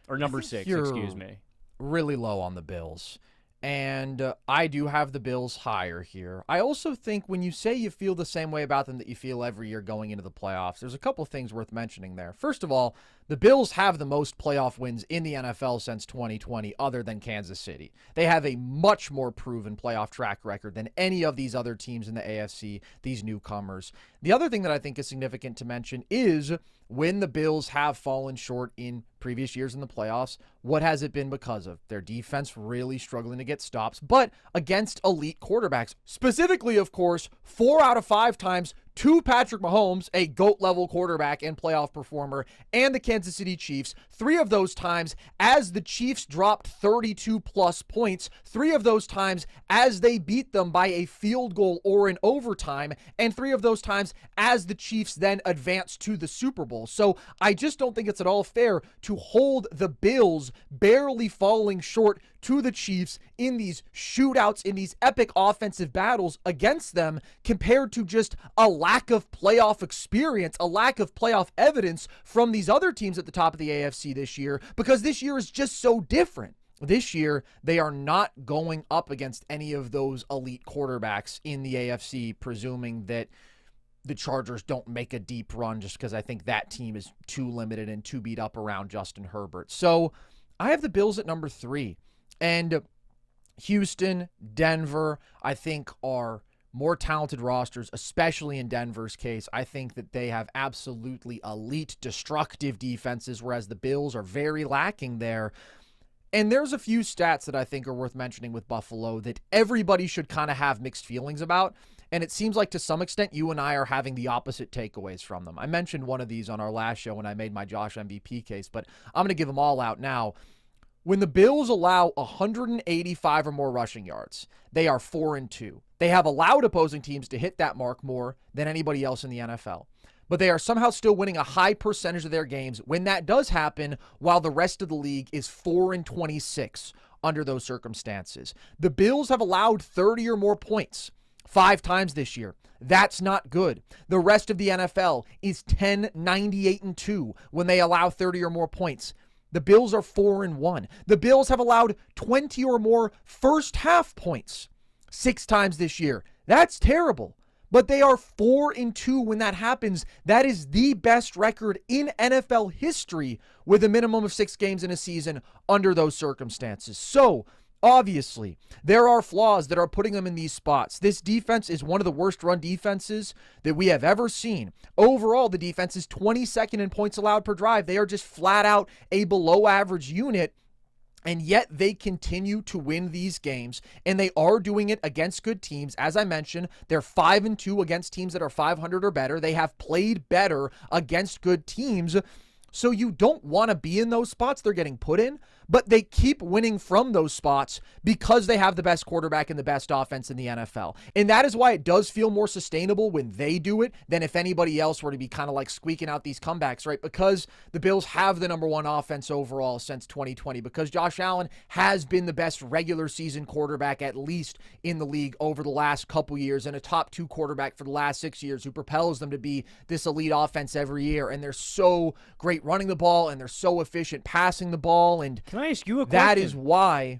Or number 6, excuse me.
Really low on the Bills. And I do have the Bills higher here. I also think when you say you feel the same way about them that you feel every year going into the playoffs, there's a couple things worth mentioning there. First of all, the Bills have the most playoff wins in the NFL since 2020 other than Kansas City. They have a much more proven playoff track record than any of these other teams in the AFC, these newcomers. The other thing that I think is significant to mention is when the Bills have fallen short in previous years in the playoffs, what has it been because of? Their defense really struggling to get stops, but against elite quarterbacks. Specifically, of course, 4 out of 5 times to Patrick Mahomes, a GOAT-level quarterback and playoff performer, and the Kansas City Chiefs. 3 of those times as the Chiefs dropped 32-plus points. 3 of those times as they beat them by a field goal or an overtime. And 3 of those times as the Chiefs then advanced to the Super Bowl. So I just don't think it's at all fair to hold the Bills barely falling short to the Chiefs in these shootouts, in these epic offensive battles against them, compared to just a lack of playoff experience, a lack of playoff evidence from these other teams at the top of the AFC this year, because this year is just so different. This year, they are not going up against any of those elite quarterbacks in the AFC, presuming that the Chargers don't make a deep run, just because I think that team is too limited and too beat up around Justin Herbert. So I have the Bills at number 3. And Houston, Denver, I think are more talented rosters, especially in Denver's case. I think that they have absolutely elite, destructive defenses, whereas the Bills are very lacking there. And there's a few stats that I think are worth mentioning with Buffalo that everybody should kind of have mixed feelings about. And it seems like to some extent you and I are having the opposite takeaways from them. I mentioned one of these on our last show when I made my Josh MVP case, but I'm going to give them all out now. When the Bills allow 185 or more rushing yards, they are 4-2. They have allowed opposing teams to hit that mark more than anybody else in the NFL. But they are somehow still winning a high percentage of their games when that does happen, while the rest of the league is 4-26 under those circumstances. The Bills have allowed 30 or more points 5 times this year. That's not good. The rest of the NFL is 10-98-2 when they allow 30 or more points. The Bills are 4-1. The Bills have allowed 20 or more first half points 6 times this year. That's terrible. But they are 4-2 when that happens. That is the best record in NFL history with a minimum of 6 games in a season under those circumstances. So, obviously, there are flaws that are putting them in these spots. This defense is one of the worst run defenses that we have ever seen. Overall, the defense is 22nd in points allowed per drive. They are just flat out a below average unit, and yet they continue to win these games, and they are doing it against good teams. As I mentioned, they're 5-2 against teams that are 500 or better. They have played better against good teams. So you don't want to be in those spots they're getting put in, but they keep winning from those spots because they have the best quarterback and the best offense in the NFL. And that is why it does feel more sustainable when they do it than if anybody else were to be kind of like squeaking out these comebacks, right? Because the Bills have the number 1 offense overall since 2020, because Josh Allen has been the best regular season quarterback, at least in the league over the last couple years, and a top 2 quarterback for the last 6 years who propels them to be this elite offense every year. And they're so great running the ball, and they're so efficient passing the ball. And
can I ask you a question?
That is why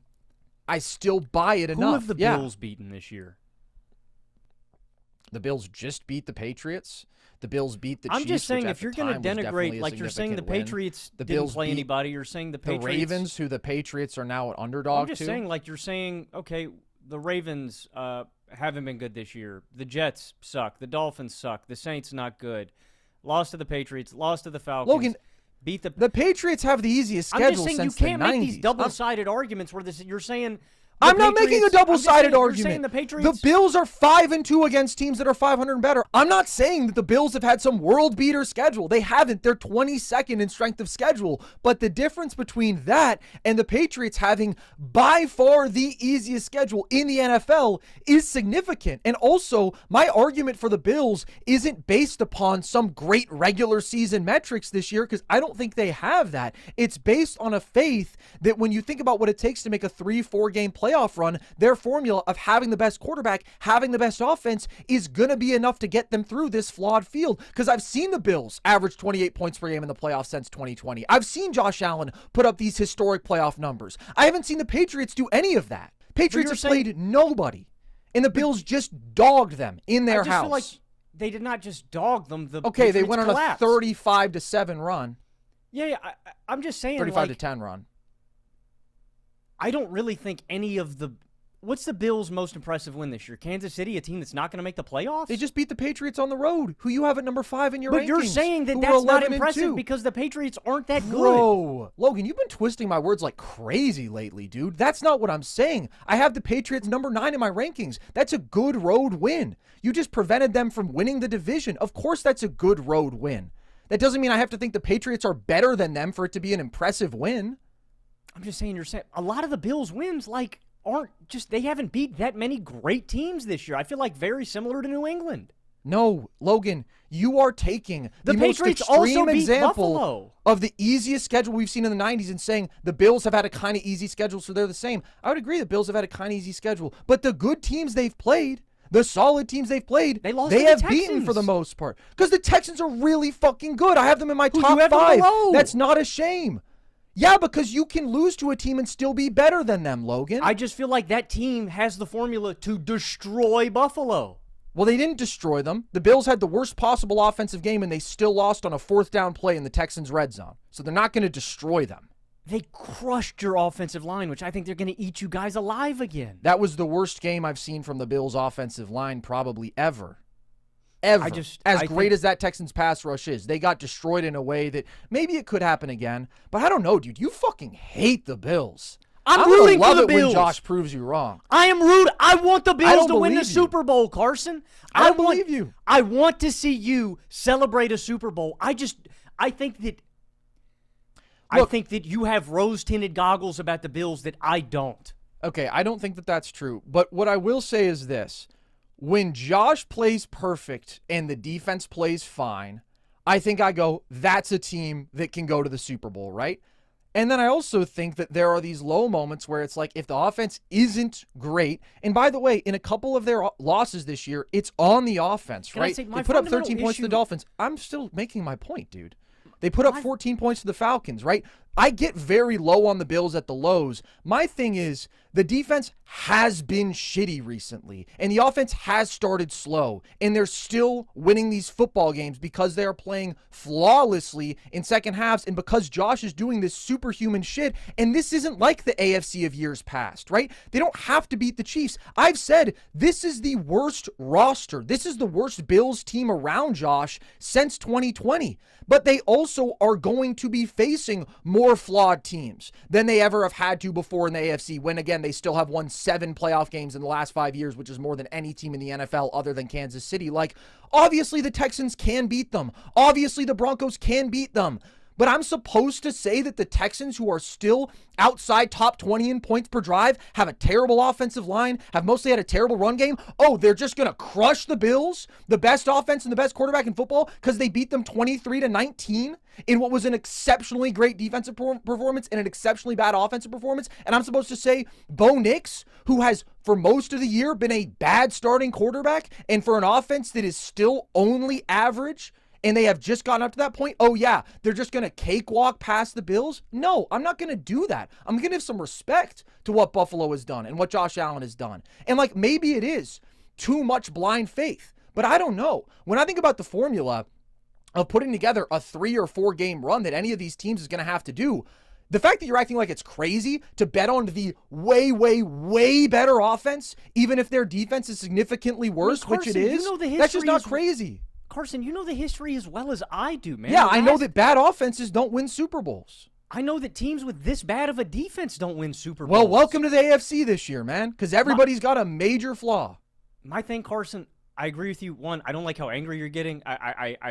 I still buy it enough.
Who have the Bills beaten this year?
The Bills just beat the Patriots. The Bills beat the Chiefs.
I'm just saying, if you're going to
denigrate,
like you're saying the Patriots
the
didn't
Bills
play
beat
anybody, you're saying the Patriots.
The Ravens, who the Patriots are now an underdog to.
I'm just saying, like you're saying, okay, the Ravens haven't been good this year. The Jets suck. The Dolphins suck. The Saints not good. Lost to the Patriots. Lost to the Falcons.
Logan,
beat
the Patriots have the easiest schedule.
I'm just saying
since
you can't
the 90s.
make these double-sided arguments where you're saying.
I'm not making a double-sided argument.
You're saying the Patriots.
The Bills are 5-2 against teams that are 500 and better. I'm not saying that the Bills have had some world beater schedule. They haven't. They're 22nd in strength of schedule. But the difference between that and the Patriots having by far the easiest schedule in the NFL is significant. And also, my argument for the Bills isn't based upon some great regular season metrics this year, because I don't think they have that. It's based on a faith that when you think about what it takes to make a 3-4 game playoff run, their formula of having the best quarterback, having the best offense is going to be enough to get them through this flawed field. Because I've seen the Bills average 28 points per game in the playoffs since 2020. I've seen Josh Allen put up these historic playoff numbers. I haven't seen the Patriots do any of that. Patriots have played nobody, and the Bills just dogged them in their house.
I just feel like they did not just dog them.
Okay, they went on a 35-7 run.
Yeah, I'm just saying
35-10 run.
I don't really think any of the... What's the Bills' most impressive win this year? Kansas City, a team that's not going to make the playoffs?
They just beat the Patriots on the road, who you have at number 5 in your rankings.
But you're saying that that's not impressive because the Patriots aren't that good.
Bro, Logan, you've been twisting my words like crazy lately, dude. That's not what I'm saying. I have the Patriots number 9 in my rankings. That's a good road win. You just prevented them from winning the division. Of course that's a good road win. That doesn't mean I have to think the Patriots are better than them for it to be an impressive win.
I'm just saying, you're saying a lot of the Bills' wins, like, aren't just, they haven't beat that many great teams this year. I feel like very similar to New England.
No, Logan, you are taking the
Patriots
most extreme
also beat
example
Buffalo.
Of the easiest schedule we've seen in the 90s and saying the Bills have had a kind of easy schedule, so they're the same. I would agree the Bills have had a kind of easy schedule, but the good teams they've played, The solid teams they've played,
They lost
they
to the
have
Texans.
beaten for the most part. Because the Texans are really fucking good. I have them in my
Who,
top
you have them
5.
below?
That's not a shame. Yeah, because you can lose to a team and still be better than them, Logan.
I just feel like that team has the formula to destroy Buffalo.
Well, they didn't destroy them. The Bills had the worst possible offensive game, and they still lost on a 4th down play in the Texans' red zone. So they're not going to destroy them.
They crushed your offensive line, which I think they're going to eat you guys alive again.
That was the worst game I've seen from the Bills' offensive line probably ever. Ever. As great as that Texans pass rush is, they got destroyed in a way that maybe it could happen again. But I don't know, dude. You fucking hate the Bills.
I'm rooting for the Bills.
When Josh proves you wrong.
I am rude. I want the Bills to win the
believe you.
Super Bowl, Carson.
I don't believe you.
I want to see you celebrate a Super Bowl. I think that
Look,
I think that you have rose-tinted goggles about the Bills that I don't.
Okay, I don't think that that's true. But what I will say is this. When Josh plays perfect and the defense plays fine, I think I go, that's a team that can go to the Super Bowl, right? And then I also think that there are these low moments where it's like if the offense isn't great, and by the way, in a couple of their losses this year, it's on the offense, right?
Say,
they put up 13 points to the Dolphins. I'm still making my point, dude. They put up 14 points to the Falcons, right? I get very low on the Bills at the lows. My thing is the defense has been shitty recently, and the offense has started slow, and they're still winning these football games because they are playing flawlessly in second halves and because Josh is doing this superhuman shit, and this isn't like the AFC of years past, right? They don't have to beat the Chiefs. I've said this is the worst roster. This is the worst Bills team around Josh since 2020, but they also are going to be facing more flawed teams than they ever have had to before in the AFC, when again they still have won 7 playoff games in the last 5 years, which is more than any team in the NFL other than Kansas City. Like, obviously the Texans can beat them. Obviously the Broncos can beat them. But I'm supposed to say that the Texans, who are still outside top 20 in points per drive, have a terrible offensive line, have mostly had a terrible run game? Oh, they're just going to crush the Bills, the best offense and the best quarterback in football, because they beat them 23-19 in what was an exceptionally great defensive performance and an exceptionally bad offensive performance? And I'm supposed to say Bo Nix, who has for most of the year been a bad starting quarterback, and for an offense that is still only average, and they have just gotten up to that point, oh yeah, they're just going to cakewalk past the Bills? No, I'm not going to do that. I'm going to have some respect to what Buffalo has done and what Josh Allen has done. And like, maybe it is too much blind faith, but I don't know. When I think about the formula of putting together a 3 or 4 game run that any of these teams is going to have to do, the fact that you're acting like it's crazy to bet on the way, way, way better offense, even if their defense is significantly worse,
Carson,
which it is, that's just not crazy.
Carson, you know the history as well as I do, man.
Yeah, I know that bad offenses don't win Super Bowls.
I know that teams with this bad of a defense don't win Super Bowls.
Well, welcome to the AFC this year, man, because everybody's got a major flaw.
My thing, Carson, I agree with you. One, I don't like how angry you're getting. I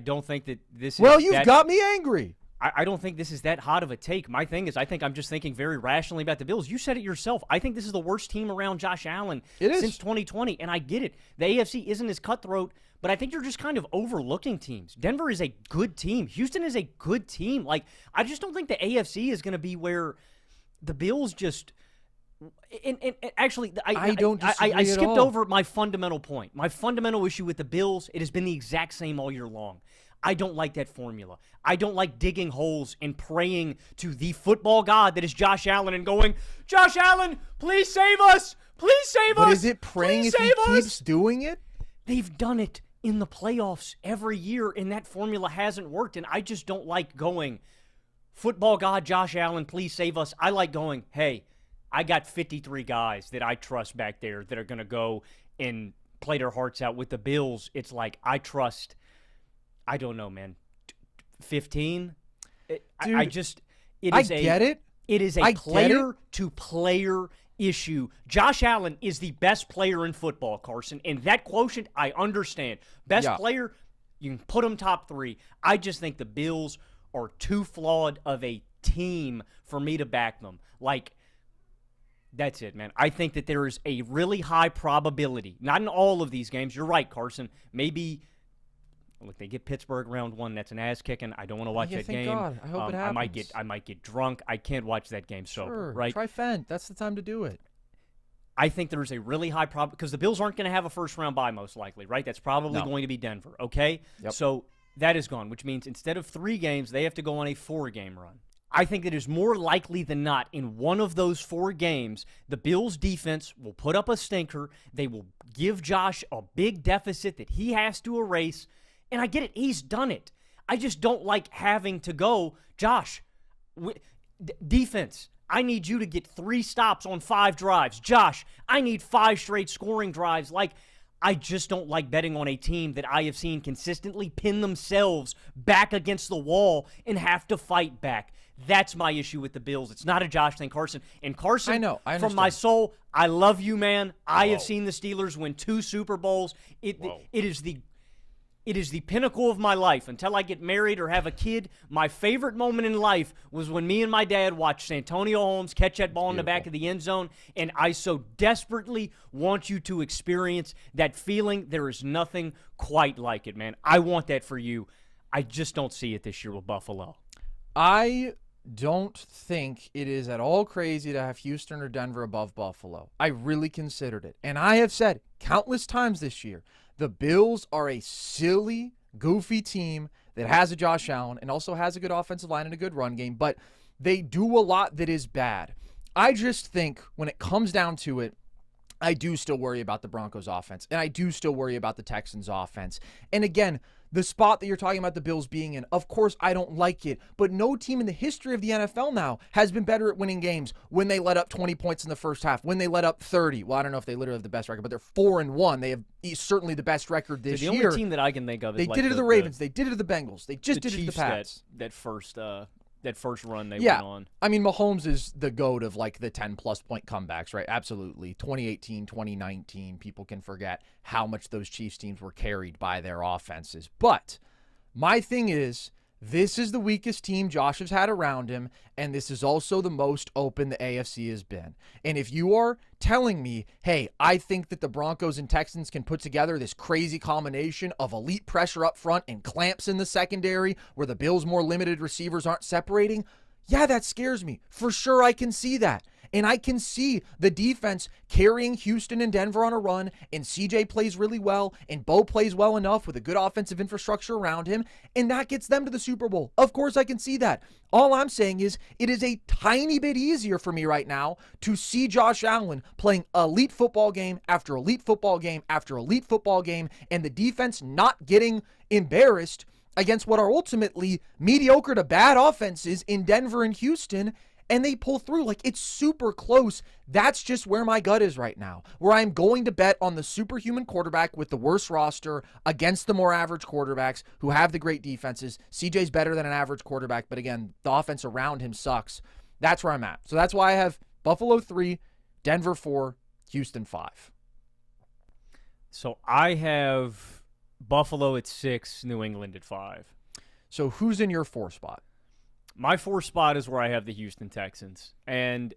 don't think that this is...
Well, you've got me angry.
I don't think this is that hot of a take. My thing is, I think I'm just thinking very rationally about the Bills. You said it yourself. I think this is the worst team around Josh Allen since 2020, and I get it. The AFC isn't as cutthroat, but I think you're just kind of overlooking teams. Denver is a good team. Houston is a good team. Like, I just don't think the AFC is going to be where the Bills just... And actually, I skipped over my fundamental point. My fundamental issue with the Bills, it has been the exact same all year long. I don't like that formula. I don't like digging holes and praying to the football god that is Josh Allen and going, Josh Allen, please save us. Please save us.
But is it praying if he keeps doing it?
They've done it in the playoffs every year, and that formula hasn't worked. And I just don't like going, football god Josh Allen, please save us. I like going, hey, I got 53 guys that I trust back there that are going to go and play their hearts out. With the Bills, it's like I trust... I don't know, man. 15?
Dude,
I get
it.
It is a player-to-player issue. Josh Allen is the best player in football, Carson. And that quotient, I understand. Best player, you can put him top 3. I just think the Bills are too flawed of a team for me to back them. Like, that's it, man. I think that there is a really high probability. Not in all of these games. You're right, Carson. Maybe... Look, they get Pittsburgh round 1. That's an ass kicking. I don't want to watch that game.
God. I hope it happens.
I might get drunk. I can't watch that game sober.
Sure.
Right?
Try Fent. That's the time to do it.
I think there's a really high probability because the Bills aren't going to have a first-round bye most likely, right? That's probably going to be Denver, okay?
Yep.
So that is gone, which means instead of 3 games, they have to go on a 4-game run. I think it is more likely than not in one of those 4 games, the Bills' defense will put up a stinker. They will give Josh a big deficit that he has to erase. And I get it. He's done it. I just don't like having to go, Josh, defense, I need you to get 3 stops on 5 drives. Josh, I need 5 straight scoring drives. I just don't like betting on a team that I have seen consistently pin themselves back against the wall and have to fight back. That's my issue with the Bills. It's not a Josh thing, Carson. And Carson,
I know. I
from my soul, I love you, man. I have seen the Steelers win 2 Super Bowls. It is the pinnacle of my life. Until I get married or have a kid, my favorite moment in life was when me and my dad watched Santonio Holmes catch that ball in the back of the end zone, and I so desperately want you to experience that feeling. There is nothing quite like it, man. I want that for you. I just don't see it this year with Buffalo.
I don't think it is at all crazy to have Houston or Denver above Buffalo. I really considered it. And I have said countless times this year, the Bills are a silly, goofy team that has a Josh Allen and also has a good offensive line and a good run game, but they do a lot that is bad. I just think when it comes down to it, I do still worry about the Broncos offense, and I do still worry about the Texans offense. And again, the spot that you're talking about the Bills being in, of course, I don't like it, but no team in the history of the NFL now has been better at winning games when they let up 20 points in the first half, when they let up 30. Well, I don't know if they literally have the best record, but they're 4-1. They have certainly the best record this year.
The only team that I can think of is
they did it to the Ravens. They did it to the Bengals. They just did it to the Pats.
That first run they went on.
I mean, Mahomes is the GOAT of like the 10-plus point comebacks, right? Absolutely. 2018, 2019, people can forget how much those Chiefs teams were carried by their offenses. But my thing is, this is the weakest team Josh has had around him, and this is also the most open the AFC has been. And if you are telling me, hey, I think that the Broncos and Texans can put together this crazy combination of elite pressure up front and clamps in the secondary where the Bills' more limited receivers aren't separating, yeah, that scares me. For sure, I can see that. And I can see the defense carrying Houston and Denver on a run, and CJ plays really well, and Bo plays well enough with a good offensive infrastructure around him, and that gets them to the Super Bowl. Of course, I can see that. All I'm saying is it is a tiny bit easier for me right now to see Josh Allen playing elite football game after elite football game after elite football game, and the defense not getting embarrassed against what are ultimately mediocre to bad offenses in Denver and Houston, and they pull through. Like, it's super close. That's just where my gut is right now, where I'm going to bet on the superhuman quarterback with the worst roster against the more average quarterbacks who have the great defenses. CJ's better than an average quarterback, but again, the offense around him sucks. That's where I'm at. So that's why I have Buffalo 3, Denver 4, Houston 5.
So I have Buffalo at 6, New England at 5.
So who's in your 4 spot?
My 4 spot is where I have the Houston Texans. And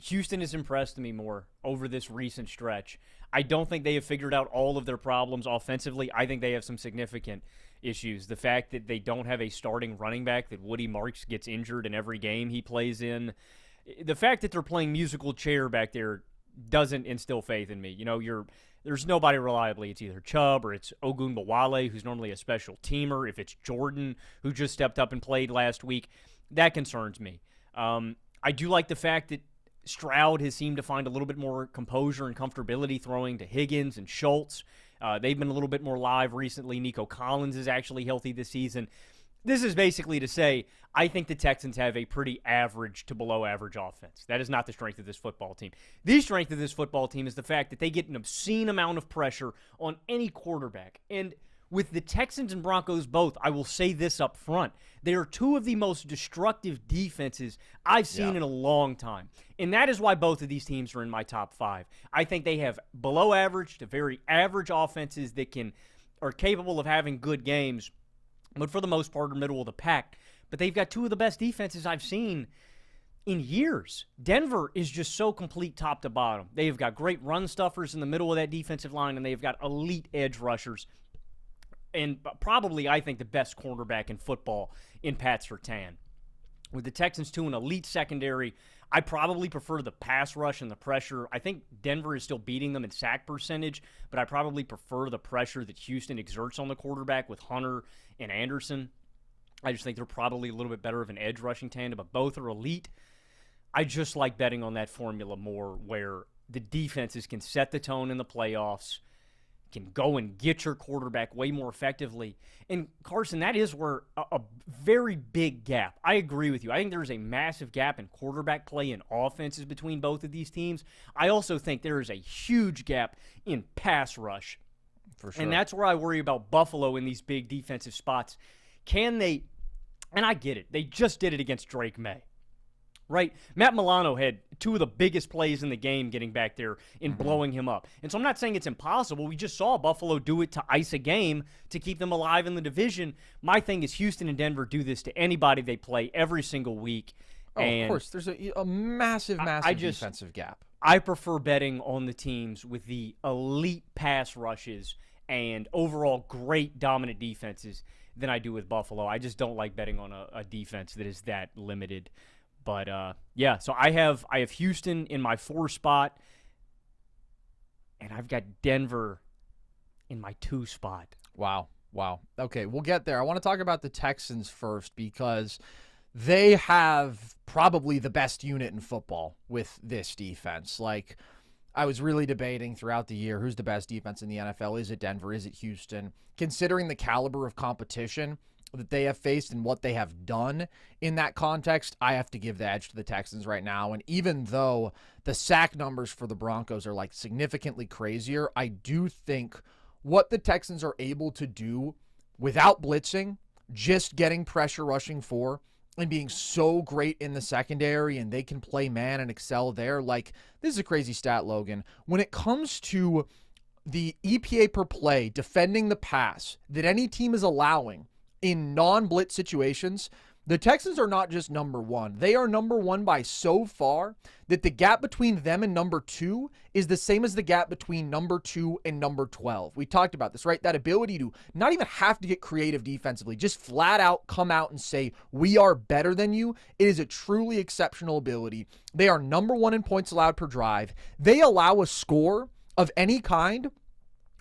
Houston has impressed me more over this recent stretch. I don't think they have figured out all of their problems offensively. I think they have some significant issues. The fact that they don't have a starting running back, that Woody Marks gets injured in every game he plays in. The fact that they're playing musical chair back there doesn't instill faith in me. You know, there's nobody reliably. It's either Chubb or it's Ogunbowale, who's normally a special teamer. If it's Jordan, who just stepped up and played last week, that concerns me. I do like the fact that Stroud has seemed to find a little bit more composure and comfortability throwing to Higgins and Schultz. They've been a little bit more live recently. Nico Collins is actually healthy this season. This is basically to say, I think the Texans have a pretty average to below average offense. That is not the strength of this football team. The strength of this football team is the fact that they get an obscene amount of pressure on any quarterback. And with the Texans and Broncos both, I will say this up front. They are 2 of the most destructive defenses I've seen in a long time. And that is why both of these teams are in my top 5. I think they have below average to very average offenses that are capable of having good games, but for the most part are middle of the pack. But they've got 2 of the best defenses I've seen in years. Denver is just so complete top to bottom. They have got great run stuffers in the middle of that defensive line, and they've got elite edge rushers. And probably, I think, the best cornerback in football in Pat Surtain. With the Texans, too, an elite secondary, I probably prefer the pass rush and the pressure. I think Denver is still beating them in sack percentage, but I probably prefer the pressure that Houston exerts on the quarterback with Hunter and Anderson. I just think they're probably a little bit better of an edge rushing tandem, but both are elite. I just like betting on that formula more where the defenses can set the tone in the playoffs, can go and get your quarterback way more effectively. And, Carson, that is where a very big gap. I agree with you. I think there's a massive gap in quarterback play and offenses between both of these teams. I also think there is a huge gap in pass rush.
For sure.
And that's where I worry about Buffalo in these big defensive spots. Can they, and I get it, they just did it against Drake May. Right? Matt Milano had two of the biggest plays in the game getting back there and blowing him up. And so I'm not saying it's impossible. We just saw Buffalo do it to ice a game to keep them alive in the division. My thing is Houston and Denver do this to anybody they play every single week.
Oh, of course. There's a massive defensive gap.
I prefer betting on the teams with the elite pass rushes and overall great dominant defenses than I do with Buffalo. I just don't like betting on a defense that is that limited. But, yeah, so I have Houston in my 4 spot, and I've got Denver in my 2 spot.
Wow. Okay, we'll get there. I want to talk about the Texans first because they have probably the best unit in football with this defense. Like, I was really debating throughout the year who's the best defense in the NFL. Is it Denver? Is it Houston? Considering the caliber of competition that they have faced and what they have done in that context, I have to give the edge to the Texans right now. And even though the sack numbers for the Broncos are like significantly crazier, I do think what the Texans are able to do without blitzing, just getting pressure rushing for, and being so great in the secondary, and they can play man and excel there. Like, this is a crazy stat, Logan. When it comes to the EPA per play defending the pass that any team is allowing in non-blitz situations, the Texans are not just number 1. They are number 1 by so far that the gap between them and number 2 is the same as the gap between number 2 and number 12. We talked about this, right? That ability to not even have to get creative defensively, just flat out come out and say, we are better than you. It is a truly exceptional ability. They are number 1 in points allowed per drive. They allow a score of any kind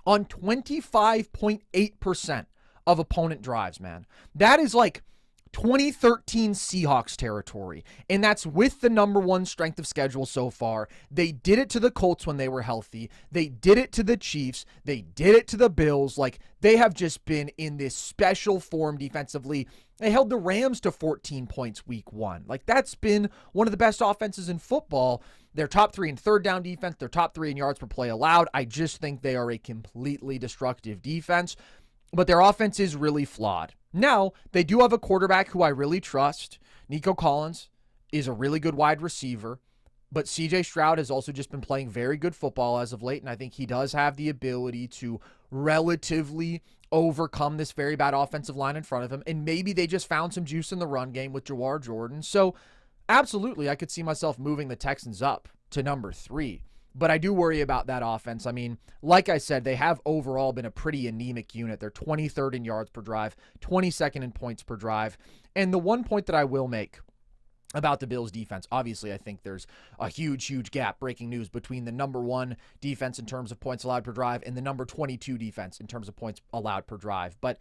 on 25.8% of opponent drives, man. That is like 2013 Seahawks territory, and that's with the number 1 strength of schedule so far. They did it to the Colts when they were healthy. They did it to the Chiefs. They did it to the Bills. Like, they have just been in this special form defensively. They held the Rams to 14 points week 1. Like, that's been one of the best offenses in football. They're top 3 in third down defense. They're top 3 in yards per play allowed. I just think they are a completely destructive defense. But their offense is really flawed. Now, they do have a quarterback who I really trust. Nico Collins is a really good wide receiver. But C.J. Stroud has also just been playing very good football as of late. And I think he does have the ability to relatively overcome this very bad offensive line in front of him. And maybe they just found some juice in the run game with Jawar Jordan. So, absolutely, I could see myself moving the Texans up to number 3. But I do worry about that offense. I mean, like I said, they have overall been a pretty anemic unit. They're 23rd in yards per drive, 22nd in points per drive. And the one point that I will make about the Bills defense, obviously I think there's a huge gap, breaking news, between the number 1 defense in terms of points allowed per drive and the number 22 defense in terms of points allowed per drive. But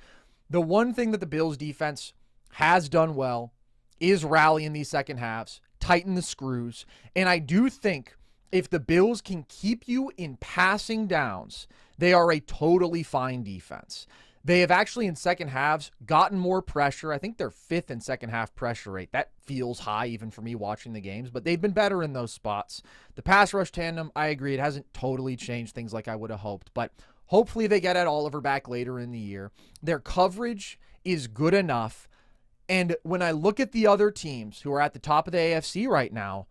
the one thing that the Bills defense has done well is rally in these second halves, tighten the screws. And I do think if the Bills can keep you in passing downs, they are a totally fine defense. They have actually in second halves gotten more pressure. I think they're 5th in second half pressure rate. That feels high even for me watching the games, but they've been better in those spots. The pass rush tandem, I agree, it hasn't totally changed things like I would have hoped, but hopefully they get Ed Oliver back later in the year. Their coverage is good enough. And when I look at the other teams who are at the top of the AFC right now,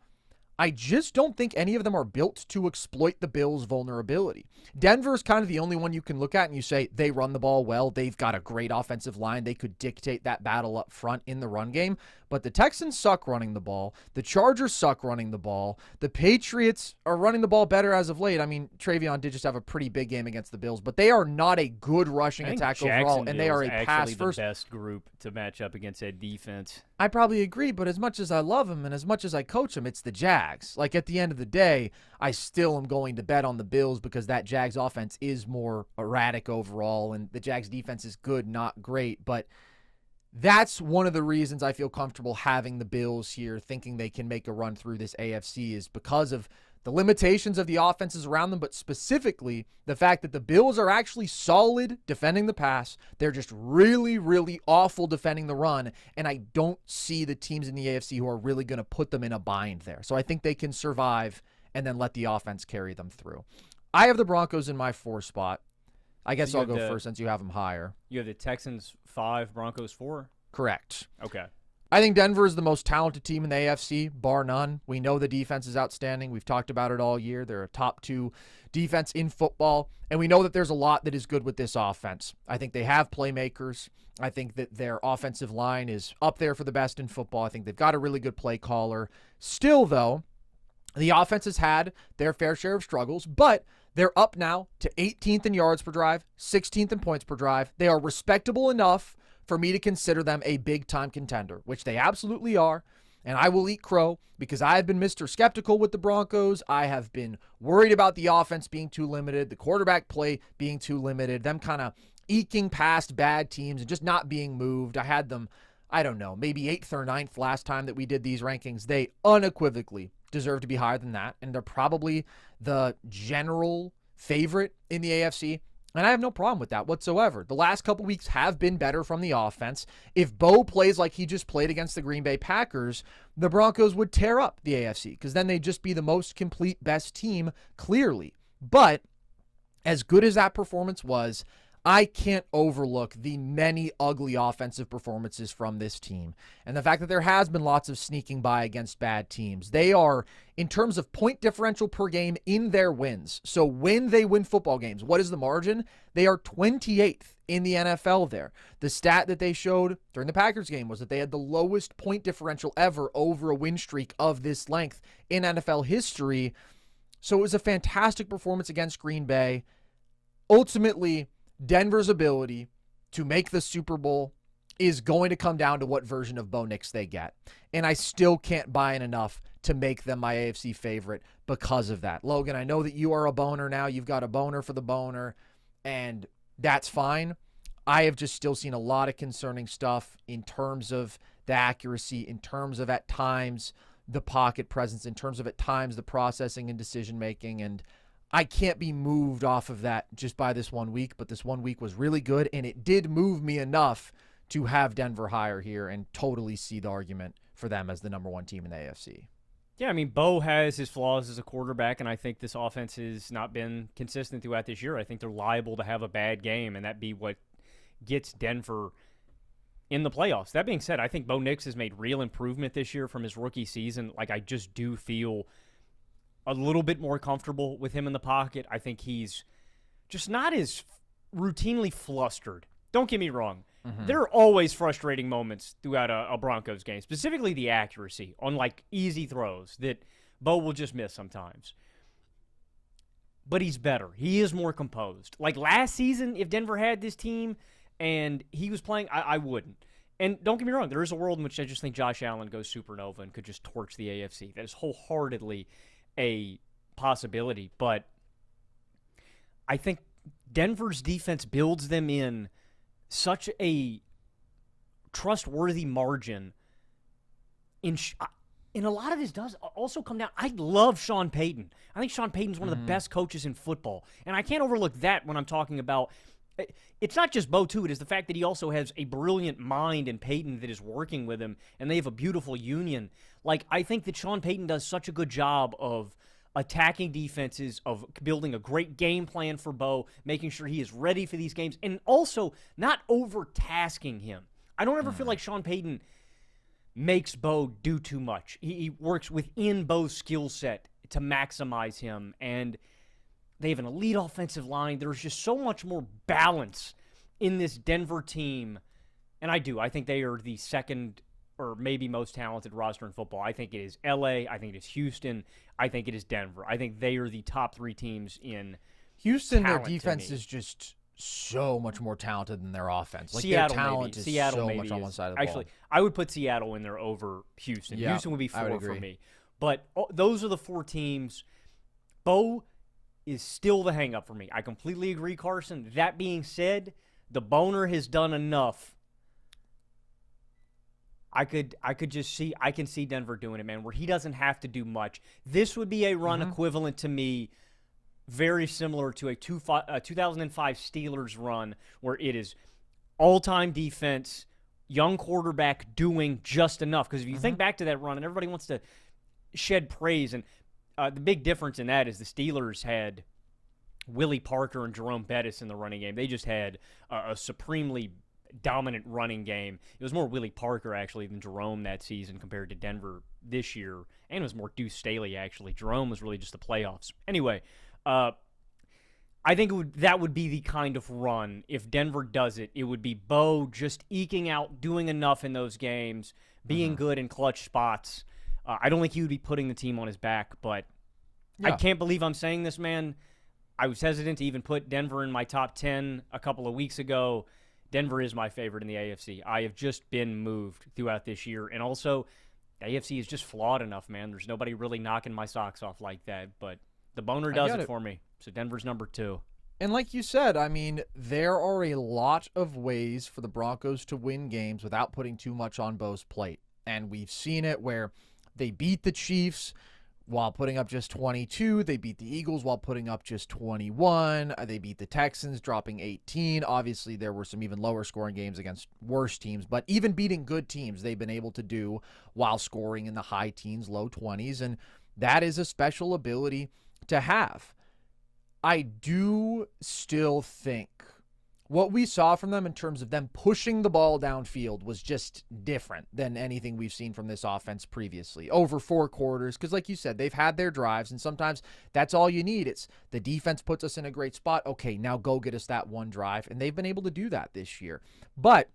I just don't think any of them are built to exploit the Bills' vulnerability. Denver is kind of the only one you can look at and you say they run the ball well. They've got a great offensive line. They could dictate that battle up front in the run game. But the Texans suck running the ball. The Chargers suck running the ball. The Patriots are running the ball better as of late. I mean, Travion did just have a pretty big game against the Bills, but they are not a good rushing attack overall, and they are a pass-first.
The best group to match up against that defense.
I probably agree, but as much as I love him and as much as I coach him, it's the Jags. Like, at the end of the day, I still am going to bet on the Bills because that Jags offense is more erratic overall, and the Jags defense is good, not great. But that's one of the reasons I feel comfortable having the Bills here, thinking they can make a run through this AFC, is because of the limitations of the offenses around them, but specifically the fact that the Bills are actually solid defending the pass. They're just really, really awful defending the run, and I don't see the teams in the AFC who are really going to put them in a bind there. So I think they can survive and then let the offense carry them through. I have the Broncos in my 4 spot. I guess I'll go first since you have them higher.
You have the Texans 5, Broncos 4?
Correct.
Okay.
I think Denver is the most talented team in the AFC, bar none. We know the defense is outstanding. We've talked about it all year. They're a top 2 defense in football, and we know that there's a lot that is good with this offense. I think they have playmakers. I think that their offensive line is up there for the best in football. I think they've got a really good play caller. Still, though, the offense has had their fair share of struggles, but they're up now to 18th in yards per drive, 16th in points per drive. They are respectable enough for me to consider them a big-time contender, which they absolutely are, and I will eat crow because I have been Mr. Skeptical with the Broncos. I have been worried about the offense being too limited, the quarterback play being too limited, them kind of eking past bad teams and just not being moved. I had them, I don't know, maybe 8th or 9th last time that we did these rankings. They unequivocally deserve to be higher than that, and they're probably the general favorite in the AFC. And I have no problem with that whatsoever. The last couple weeks have been better from the offense. If Bo plays like he just played against the Green Bay Packers, the Broncos would tear up the AFC because then they'd just be the most complete, best team, clearly. But as good as that performance was, I can't overlook the many ugly offensive performances from this team. And the fact that there has been lots of sneaking by against bad teams. They are, in terms of point differential per game, in their wins. So when they win football games, what is the margin? They are 28th in the NFL there. The stat that they showed during the Packers game was that they had the lowest point differential ever over a win streak of this length in NFL history. So it was a fantastic performance against Green Bay. Ultimately, Denver's ability to make the Super Bowl is going to come down to what version of Bo Nix they get. And I still can't buy in enough to make them my AFC favorite because of that. Logan, I know that you are a boner now. You've got a boner for the boner, and that's fine. I have just still seen a lot of concerning stuff in terms of the accuracy, in terms of at times the pocket presence, in terms of at times the processing and decision-making, and I can't be moved off of that just by this 1 week, but this 1 week was really good, and it did move me enough to have Denver higher here and totally see the argument for them as the number 1 team in the AFC.
Yeah, I mean, Bo has his flaws as a quarterback, and I think this offense has not been consistent throughout this year. I think they're liable to have a bad game, and that be what gets Denver in the playoffs. That being said, I think Bo Nix has made real improvement this year from his rookie season. Like, I just do feel a little bit more comfortable with him in the pocket. I think he's just not as routinely flustered. Don't get me wrong. Mm-hmm. There are always frustrating moments throughout a Broncos game, specifically the accuracy on, like, easy throws that Bo will just miss sometimes. But he's better. He is more composed. Like last season, if Denver had this team and he was playing, I wouldn't. And don't get me wrong, there is a world in which I just think Josh Allen goes supernova and could just torch the AFC. That is wholeheartedly a possibility, but I think Denver's defense builds them in such a trustworthy margin. In a lot of this does also come down. I love Sean Payton. I think Sean Payton's one of the best coaches in football, and I can't overlook that when I'm talking about. It's not just Bo, too. It is the fact that he also has a brilliant mind in Payton that is working with him, and they have a beautiful union. Like, I think that Sean Payton does such a good job of attacking defenses, of building a great game plan for Bo, making sure he is ready for these games, and also not overtasking him. I don't ever feel like Sean Payton makes Bo do too much. He works within Bo's skill set to maximize him, and they have an elite offensive line. There's just so much more balance in this Denver team. And I think they are the second or maybe most talented roster in football. I think it is LA. I think it is Houston. I think it is Denver. I think they are the top 3 teams in
Houston. Their
talent to
defense
me.
is just so much more talented than their offense. Like
Seattle,
their talent
maybe.
is
Seattle
so
maybe
much on one side of the
actually,
ball.
I would put Seattle in there over Houston.
Yeah,
Houston would be
I would
4 for
agree.
me. But those are the 4 teams. Bo is still the hang-up for me. I completely agree, Carson. That being said, the boner has done enough. I can see Denver doing it, man, where he doesn't have to do much. This would be a run equivalent to me, very similar to a 2005 Steelers run, where it is all-time defense, young quarterback doing just enough. Because if you think back to that run, and everybody wants to shed praise, and the big difference in that is the Steelers had Willie Parker and Jerome Bettis in the running game. They just had a supremely dominant running game. It was more Willie Parker, actually, than Jerome that season compared to Denver this year. And it was more Deuce Staley, actually. Jerome was really just the playoffs. Anyway, I think that would be the kind of run. If Denver does it, it would be Bo just eking out, doing enough in those games, being good in clutch spots. I don't think he would be putting the team on his back, but I can't believe I'm saying this, man. I was hesitant to even put Denver in my top 10 a couple of weeks ago. Denver is my favorite in the AFC. I have just been moved throughout this year. And also, the AFC is just flawed enough, man. There's nobody really knocking my socks off like that. But the boner does it for me. So Denver's number 2.
And like you said, I mean, there are a lot of ways for the Broncos to win games without putting too much on Bo's plate. And we've seen it where they beat the Chiefs while putting up just 22. They beat the Eagles while putting up just 21. They beat the Texans, dropping 18. Obviously, there were some even lower scoring games against worse teams, but even beating good teams, they've been able to do while scoring in the high teens, low 20s, and that is a special ability to have. I do still think what we saw from them in terms of them pushing the ball downfield was just different than anything we've seen from this offense previously over 4 quarters. Because like you said, they've had their drives, and sometimes that's all you need. It's the defense puts us in a great spot. Okay, now go get us that one drive. And they've been able to do that this year. But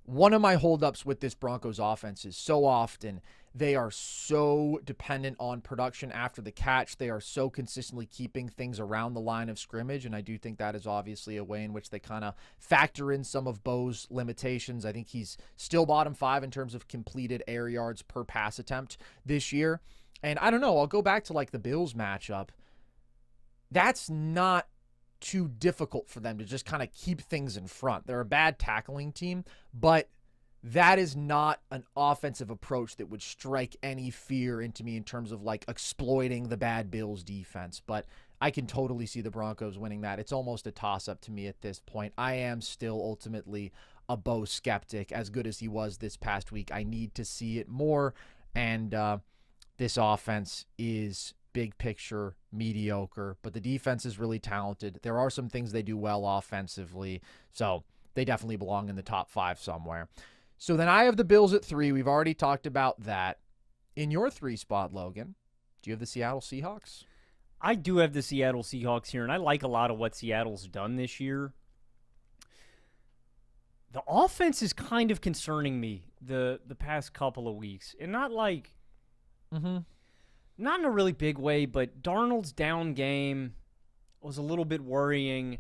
one of my holdups with this Broncos offense is so often they are so dependent on production after the catch. They are so consistently keeping things around the line of scrimmage, and I do think that is obviously a way in which they kind of factor in some of Bo's limitations. I think he's still bottom 5 in terms of completed air yards per pass attempt this year. And I don't know, I'll go back to like the Bills matchup. That's not too difficult for them to just kind of keep things in front. They're a bad tackling team, but that is not an offensive approach that would strike any fear into me in terms of like exploiting the bad Bills defense. But I can totally see the Broncos winning that. It's almost a toss-up to me at this point. I am still ultimately a Bo skeptic. As good as he was this past week, I need to see it more. And this offense is big picture mediocre, but the defense is really talented. There are some things they do well offensively, so they definitely belong in the top 5 somewhere. So then I have the Bills at 3. We've already talked about that. In your 3 spot, Logan, do you have the Seattle Seahawks?
I do have the Seattle Seahawks here, and I like a lot of what Seattle's done this year. The offense is kind of concerning me the past couple of weeks, and not like, not in a really big way, but Darnold's down game was a little bit worrying.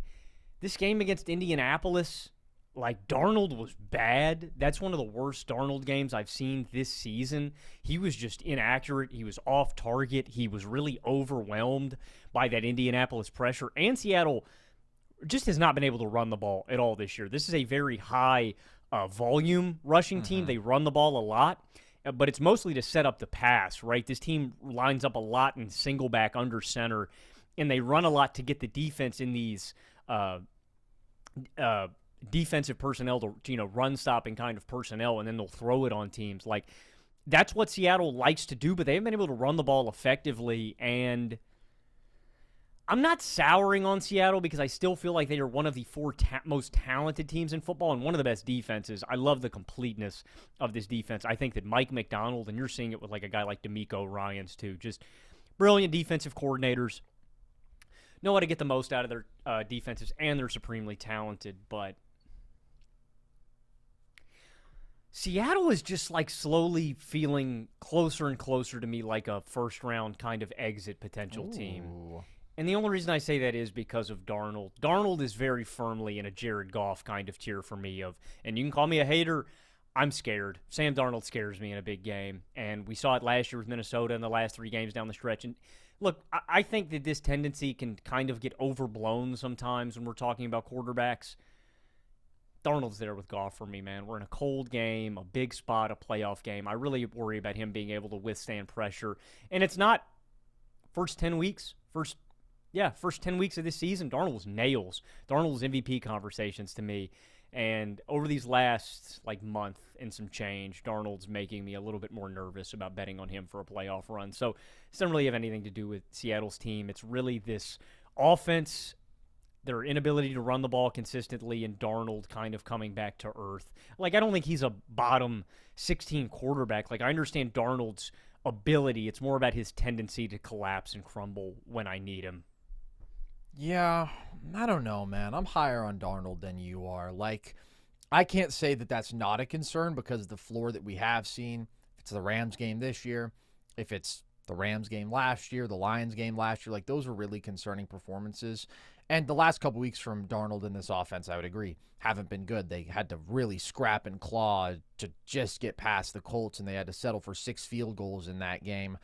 This game against Indianapolis, like, Darnold was bad. That's one of the worst Darnold games I've seen this season. He was just inaccurate. He was off target. He was really overwhelmed by that Indianapolis pressure. And Seattle just has not been able to run the ball at all this year. This is a very high volume rushing team. They run the ball a lot, but it's mostly to set up the pass, right? This team lines up a lot in single back under center, and they run a lot to get the defense in these defensive personnel to run stopping kind of personnel, and then they'll throw it on teams. Like, that's what Seattle likes to do, but they haven't been able to run the ball effectively. And I'm not souring on Seattle because I still feel like they are one of the 4 most talented teams in football and one of the best defenses. I love the completeness of this defense. I think that Mike McDonald, and you're seeing it with like a guy like D'Amico Ryans too, just brilliant defensive coordinators, know how to get the most out of their defenses, and they're supremely talented. But Seattle is just like slowly feeling closer and closer to me like a first round kind of exit potential team. And the only reason I say that is because of Darnold. Darnold is very firmly in a Jared Goff kind of tier for me and you can call me a hater, I'm scared. Sam Darnold scares me in a big game. And we saw it last year with Minnesota in the last 3 games down the stretch. And look, I think that this tendency can kind of get overblown sometimes when we're talking about quarterbacks. Darnold's there with Goff for me, man. We're in a cold game, a big spot, a playoff game. I really worry about him being able to withstand pressure. And it's not first 10 weeks of this season. Darnold was nails. Darnold's MVP conversations to me. And over these last month and some change, Darnold's making me a little bit more nervous about betting on him for a playoff run. So it doesn't really have anything to do with Seattle's team. It's really this offense, their inability to run the ball consistently, and Darnold kind of coming back to earth. I don't think he's a bottom 16 quarterback. I understand Darnold's ability. It's more about his tendency to collapse and crumble when I need him.
Yeah, I don't know, man. I'm higher on Darnold than you are. I can't say that that's not a concern because of the floor that we have seen. If it's the Rams game this year, if it's the Rams game last year, the Lions game last year, those were really concerning performances. And the last couple weeks from Darnold in this offense, I would agree, haven't been good. They had to really scrap and claw to just get past the Colts, and they had to settle for 6 field goals in that game.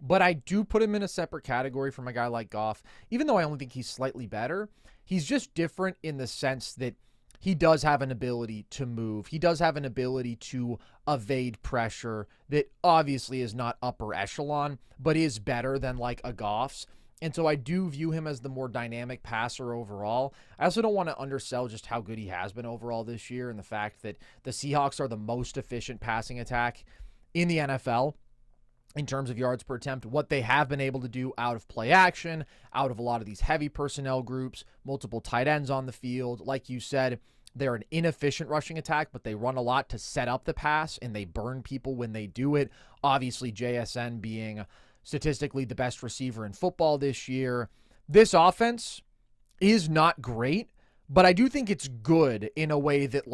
But I do put him in a separate category from a guy like Goff. Even though I only think he's slightly better, he's just different in the sense that he does have an ability to move. He does have an ability to evade pressure that obviously is not upper echelon, but is better than a Goff's. And so I do view him as the more dynamic passer overall. I also don't want to undersell just how good he has been overall this year and the fact that the Seahawks are the most efficient passing attack in the NFL. In terms of yards per attempt, what they have been able to do out of play action, out of a lot of these heavy personnel groups, multiple tight ends on the field. Like you said, they're an inefficient rushing attack, but they run a lot to set up the pass, and they burn people when they do it. Obviously, JSN being statistically the best receiver in football this year. This offense is not great, but I do think it's good in a way that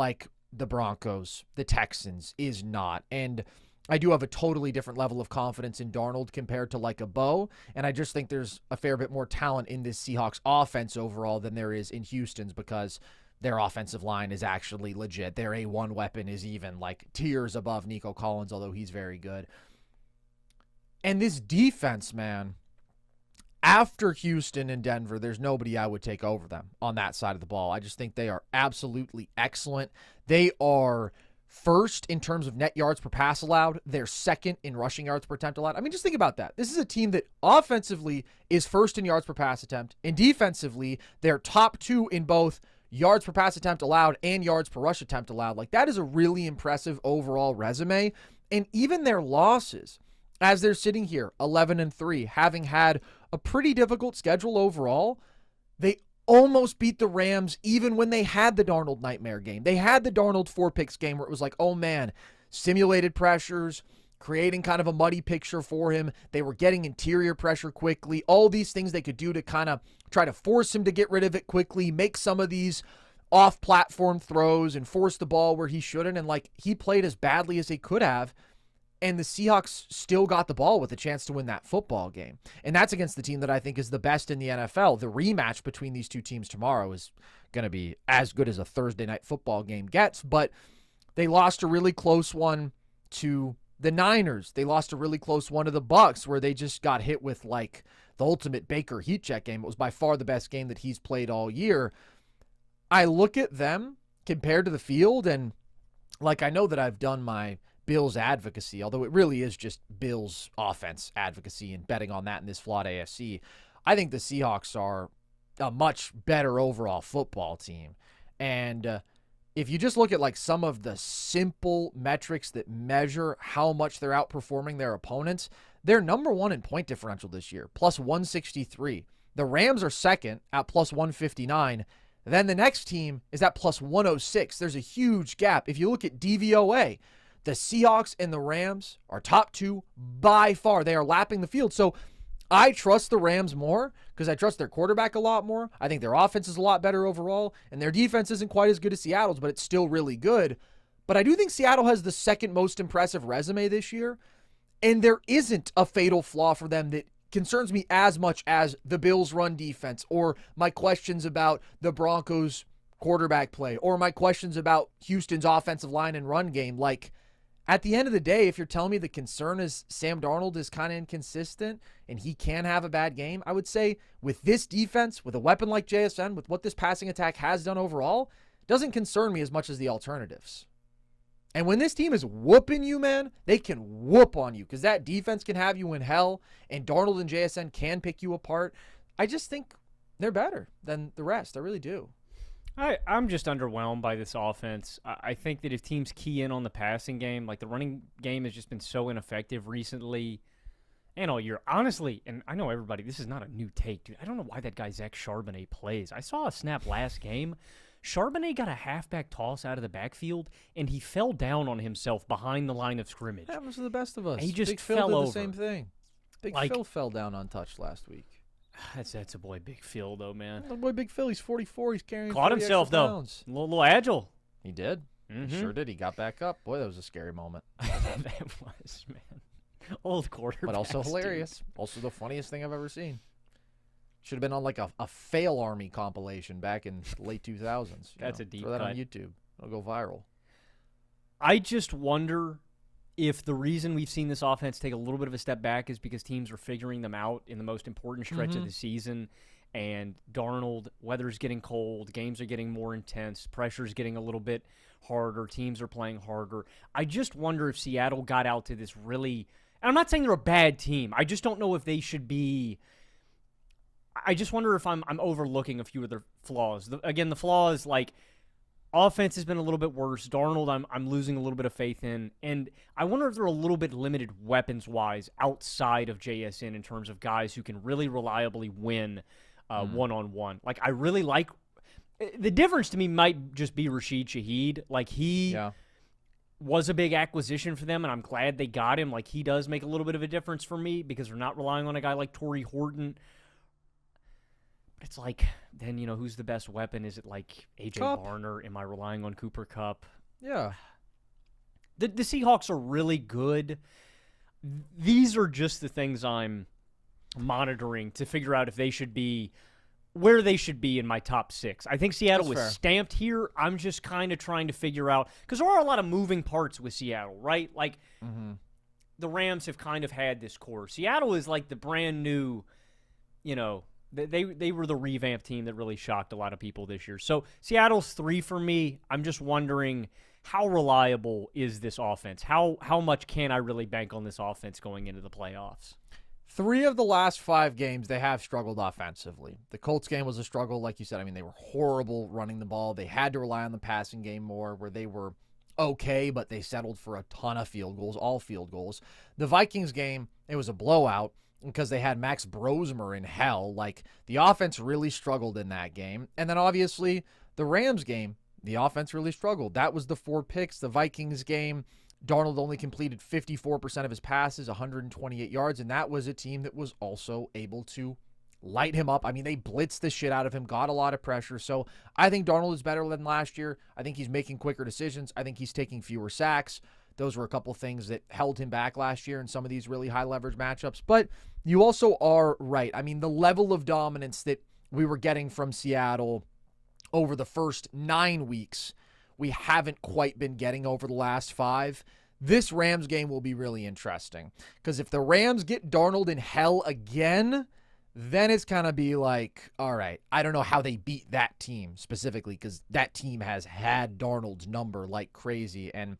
the Broncos, the Texans is not. And I do have a totally different level of confidence in Darnold compared to a Bo, and I just think there's a fair bit more talent in this Seahawks offense overall than there is in Houston's because their offensive line is actually legit. Their A1 weapon is even tiers above Nico Collins, although he's very good. And this defense, man, after Houston and Denver, there's nobody I would take over them on that side of the ball. I just think they are absolutely excellent. They are first in terms of net yards per pass allowed. They're second in rushing yards per attempt allowed. I mean, just think about that. This is a team that offensively is first in yards per pass attempt, and defensively, they're top 2 in both yards per pass attempt allowed and yards per rush attempt allowed. That is a really impressive overall resume. And even their losses, as they're sitting here 11-3, having had a pretty difficult schedule overall, they almost beat the Rams even when they had the Darnold nightmare game. They had the Darnold 4-picks game where it was oh man, simulated pressures, creating kind of a muddy picture for him. They were getting interior pressure quickly. All these things they could do to kind of try to force him to get rid of it quickly, make some of these off-platform throws and force the ball where he shouldn't. And he played as badly as he could have. And the Seahawks still got the ball with a chance to win that football game. And that's against the team that I think is the best in the NFL. The rematch between these two teams tomorrow is going to be as good as a Thursday night football game gets. But they lost a really close one to the Niners. They lost a really close one to the Bucs where they just got hit with the ultimate Baker heat check game. It was by far the best game that he's played all year. I look at them compared to the field and I know that I've done my Bills advocacy, although it really is just Bills offense advocacy and betting on that in this flawed AFC. I think the Seahawks are a much better overall football team. And if you just look at some of the simple metrics that measure how much they're outperforming their opponents, they're number 1 in point differential this year, plus 163. The Rams are second at plus 159. Then the next team is at plus 106. There's a huge gap. If you look at DVOA, the Seahawks and the Rams are top 2 by far. They are lapping the field. So I trust the Rams more because I trust their quarterback a lot more. I think their offense is a lot better overall, and their defense isn't quite as good as Seattle's, but it's still really good. But I do think Seattle has the second most impressive resume this year, and there isn't a fatal flaw for them that concerns me as much as the Bills' run defense or my questions about the Broncos' quarterback play or my questions about Houston's offensive line and run game. Like, at the end of the day, if you're telling me the concern is Sam Darnold is kind of inconsistent and he can have a bad game, I would say with this defense, with a weapon like JSN, with what this passing attack has done overall, doesn't concern me as much as the alternatives. And when this team is whooping you, man, they can whoop on you because that defense can have you in hell, and Darnold and JSN can pick you apart. I just think they're better than the rest. I really do.
I'm just underwhelmed by this offense. I think that if teams key in on the passing game, like the running game has just been so ineffective recently and all year. Honestly, and I know everybody, this is not a new take, dude. I don't know why that guy Zach Charbonnet plays. I saw a snap last game. Charbonnet got a halfback toss out of the backfield, and he fell down on himself behind the line of scrimmage.
That was the best of us.
He just
Big Phil
fell
did
over.
the same thing. Big Phil fell down untouched last week.
That's a boy, Big Phil, though, man.
The boy, Big Phil, he's 44. He's carrying
Caught
40
himself,
extra
though.
pounds.
A little agile.
He did.
Mm-hmm.
He sure did. He got back up. Boy, that was a scary moment.
That was, man. Old quarterback.
But also hilarious.
Dude.
Also the funniest thing I've ever seen. Should have been on like a fail army compilation back in late 2000s.
That's a deep
Throw that
cut.
on YouTube. It'll go viral.
I just wonder if the reason we've seen this offense take a little bit of a step back is because teams are figuring them out in the most important stretch of the season. And Darnold, weather's getting cold, games are getting more intense, pressure's getting a little bit harder, teams are playing harder. I just wonder if Seattle got out to this really, and I'm not saying they're a bad team. I just don't know if they should be. I just wonder if I'm overlooking a few of their flaws. The flaws, like, offense has been a little bit worse. Darnold, I'm losing a little bit of faith in. And I wonder if they're a little bit limited weapons-wise outside of JSN in terms of guys who can really reliably win one-on-one. Like, I really like – the difference to me might just be Rashid Shaheed. Like, he was a big acquisition for them, and I'm glad they got him. Like, he does make a little bit of a difference for me because they're not relying on a guy like Torrey Horton. It's like, then, who's the best weapon? Is it like A.J. Barner? Am I relying on Cooper Kupp?
Yeah.
The Seahawks are really good. These are just the things I'm monitoring to figure out if they should be where they should be in my top 6. I think Seattle was stamped here. I'm just kind of trying to figure out, because there are a lot of moving parts with Seattle, right? Like, the Rams have kind of had this core. Seattle is like the brand new, They were the revamped team that really shocked a lot of people this year. So Seattle's 3 for me. I'm just wondering, how reliable is this offense? How much can I really bank on this offense going into the playoffs?
3 of the last 5 games, they have struggled offensively. The Colts game was a struggle, like you said. I mean, they were horrible running the ball. They had to rely on the passing game more, where they were okay, but they settled for a ton of field goals, all field goals. The Vikings game, it was a blowout because they had Max Brosmer in hell. Like, the offense really struggled in that game. And then obviously the Rams game, the offense really struggled. That was the 4 picks. The Vikings game, Darnold only completed 54% of his passes, 128 yards, and that was a team that was also able to light him up. I mean, they blitzed the shit out of him, got a lot of pressure. So I think Darnold is better than last year. I think he's making quicker decisions. I think he's taking fewer sacks. Those were a couple things that held him back last year in some of these really high leverage matchups. But you also are right. I mean, the level of dominance that we were getting from Seattle over the first 9 weeks, we haven't quite been getting over the last 5. This Rams game will be really interesting because if the Rams get Darnold in hell again, then it's kind of be like, all right, I don't know how they beat that team specifically because that team has had Darnold's number like crazy. And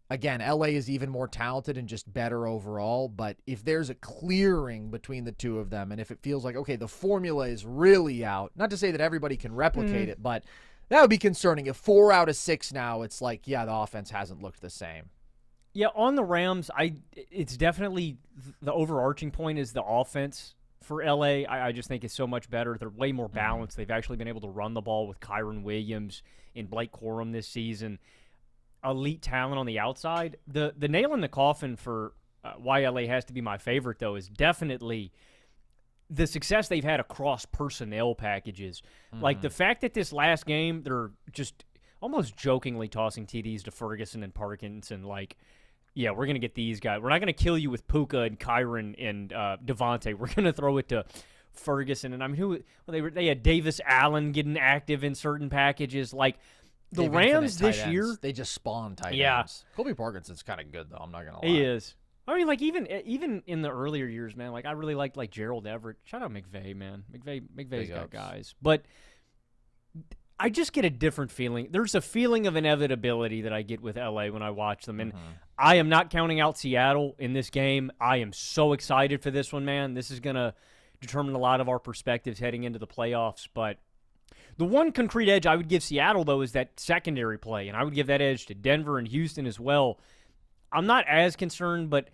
again, LA is even more talented and just better overall. But if there's a clearing between the two of them, and if it feels like, okay, the formula is really out, not to say that everybody can replicate it, but that would be concerning. If 4 out of 6 now, it's like, yeah, the offense hasn't looked the same.
Yeah, on the Rams, it's definitely the overarching point is the offense for LA. I just think it's so much better. They're way more balanced. They've actually been able to run the ball with Kyron Williams and Blake Corum this season. Elite talent on the outside. The nail in the coffin for why LA has to be my favorite, though, is definitely the success they've had across personnel packages. Like the fact that this last game, they're just almost jokingly tossing TDs to Ferguson and Parkinson, like, yeah, we're going to get these guys. We're not going to kill you with Puka and Kyron and Devontae. We're going to throw it to Ferguson. And I mean, they had Davis Allen getting active in certain packages. Like, the Rams this year,
they just spawn tight
yeah.
ends. Colby Parkinson's kind of good, though. I'm not going to lie.
He is. I mean, like, even in the earlier years, man, like, I really liked, like, Gerald Everett. Shout out McVay, man. McVay's got guys. But I just get a different feeling. There's a feeling of inevitability that I get with LA when I watch them. And I am not counting out Seattle in this game. I am so excited for this one, man. This is going to determine a lot of our perspectives heading into the playoffs. But the one concrete edge I would give Seattle, though, is that secondary play. And I would give that edge to Denver and Houston as well. I'm not as concerned but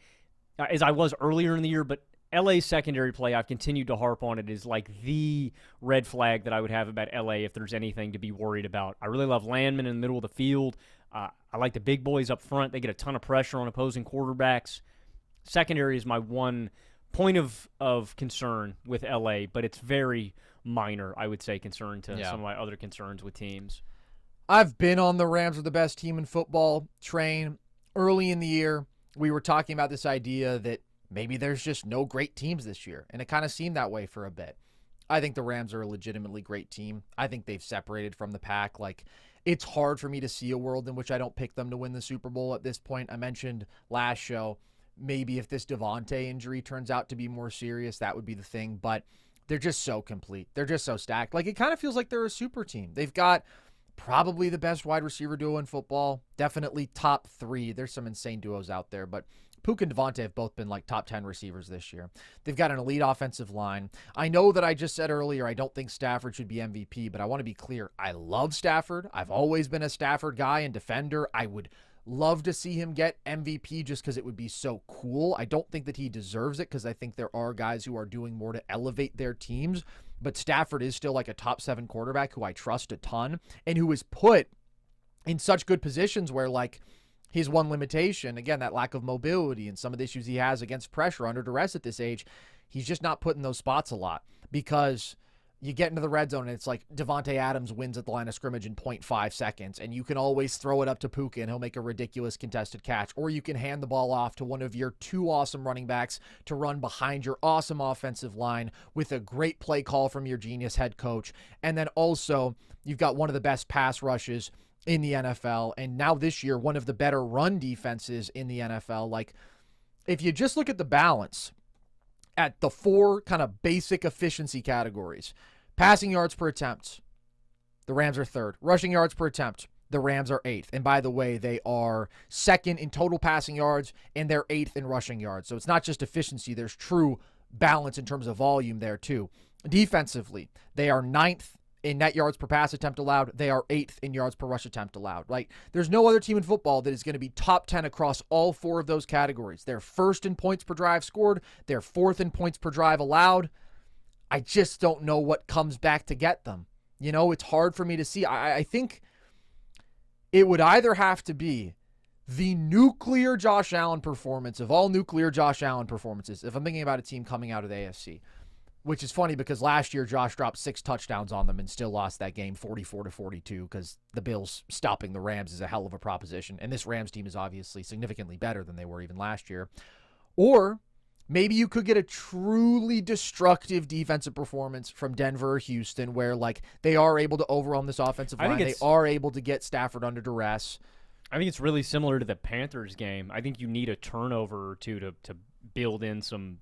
as I was earlier in the year, but LA's secondary play, I've continued to harp on it, is like the red flag that I would have about LA if there's anything to be worried about. I really love Landman in the middle of the field. I like the big boys up front. They get a ton of pressure on opposing quarterbacks. Secondary is my one point of concern with LA, but it's very minor, I would say, concern to some of my other concerns with teams.
I've been on the Rams are the best team in football train. Early in the year, we were talking about this idea that maybe there's just no great teams this year, and it kind of seemed that way for a bit. I think the Rams are a legitimately great team. I think they've separated from the pack. Like, it's hard for me to see a world in which I don't pick them to win the Super Bowl at this point. I mentioned last show, maybe if this Devontae injury turns out to be more serious, that would be the thing, but they're just so complete. They're just so stacked. Like, it kind of feels like they're a super team. They've got probably the best wide receiver duo in football. Definitely top 3. There's some insane duos out there, but Puka and Devontae have both been like top 10 receivers this year. They've got an elite offensive line. I know that I just said earlier I don't think Stafford should be MVP, but I want to be clear. I love Stafford. I've always been a Stafford guy and defender. I would love to see him get MVP just because it would be so cool. I don't think that he deserves it because I think there are guys who are doing more to elevate their teams, but Stafford is still like a top 7 quarterback who I trust a ton and who is put in such good positions where, like, his one limitation, again, that lack of mobility and some of the issues he has against pressure under duress at this age, he's just not put in those spots a lot because you get into the red zone and it's like Devontae Adams wins at the line of scrimmage in 0.5 seconds, and you can always throw it up to Puka and he'll make a ridiculous contested catch, or you can hand the ball off to one of your 2 awesome running backs to run behind your awesome offensive line with a great play call from your genius head coach, and then also you've got one of the best pass rushes in the NFL, and now this year, one of the better run defenses in the NFL. Like, if you just look at the balance at the 4 kind of basic efficiency categories, passing yards per attempt, the Rams are 3rd. Rushing yards per attempt, the Rams are 8th. And by the way, they are 2nd in total passing yards, and they're 8th in rushing yards. So it's not just efficiency. There's true balance in terms of volume there, too. Defensively, they are 9th in net yards per pass attempt allowed. They are 8th in yards per rush attempt allowed. Like, there's no other team in football that is going to be top 10 across all 4 of those categories. They're 1st in points per drive scored. They're 4th in points per drive allowed. I just don't know what comes back to get them. You know, it's hard for me to see. I think it would either have to be the nuclear Josh Allen performance of all nuclear Josh Allen performances, if I'm thinking about a team coming out of the AFC. Which is funny because last year Josh dropped 6 touchdowns on them and still lost that game 44-42 because the Bills stopping the Rams is a hell of a proposition. And this Rams team is obviously significantly better than they were even last year. Or maybe you could get a truly destructive defensive performance from Denver or Houston where, like, they are able to overwhelm this offensive line. They are able to get Stafford under duress.
I think it's really similar to the Panthers game. I think you need a turnover or two to build in some.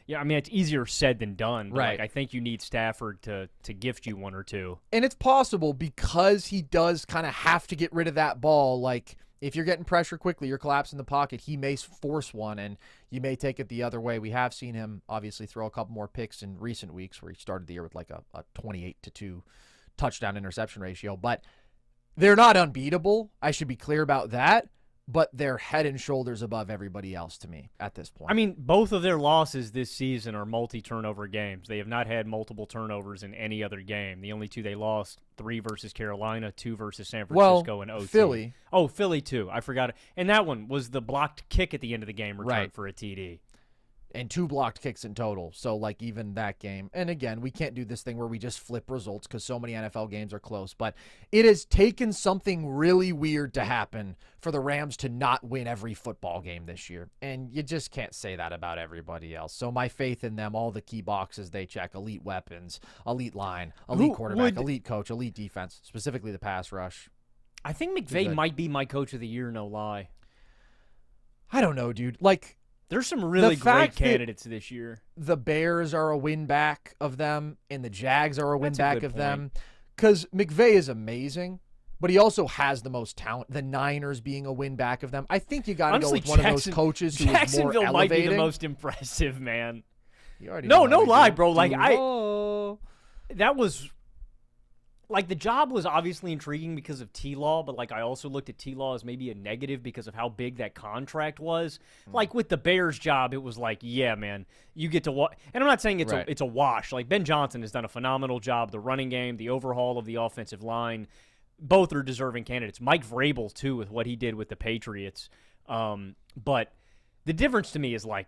Yeah, I mean, it's easier said than done. But
right.
Like, I think you need Stafford to gift you 1 or 2.
And it's possible because he does kind of have to get rid of that ball. Like, if you're getting pressure quickly, you're collapsing the pocket, he may force one, and you may take it the other way. We have seen him, obviously, throw a couple more picks in recent weeks where he started the year with like a 28-2 touchdown interception ratio. But they're not unbeatable. I should be clear about that. But they're head and shoulders above everybody else to me at this point.
I mean, both of their losses this season are multi-turnover games. They have not had multiple turnovers in any other game. The only 2 they lost, 3 versus Carolina, 2 versus San Francisco, and OT.
Philly.
Oh, Philly too. I forgot it. And that one was the blocked kick at the end of the game returned
right.
for a TD.
and 2 blocked kicks in total. So, like, even that game. And again, we can't do this thing where we just flip results because so many NFL games are close. But it has taken something really weird to happen for the Rams to not win every football game this year. And you just can't say that about everybody else. So my faith in them, all the key boxes they check, elite weapons, elite line, elite quarterback, elite coach, elite defense, specifically the pass rush.
I think McVay might be my coach of the year, no lie.
I don't know, dude. Like,
there's some really great candidates this year.
The Bears are a win back of them, and the Jags are a win back of them. Because McVay is amazing, but he also has the most talent. The Niners being a win back of them. I think you got to go with one of those coaches who is more elevating.
Jacksonville might be the most impressive, man.
No
lie, bro. Like, that was... Like, the job was obviously intriguing because of T-Law, but, like, I also looked at T-Law as maybe a negative because of how big that contract was. Like, with the Bears job, it was like, yeah, man, you get to watch. And I'm not saying it's a wash. Like, Ben Johnson has done a phenomenal job. The running game, the overhaul of the offensive line, both are deserving candidates. Mike Vrabel, too, with what he did with the Patriots. But the difference to me is, like,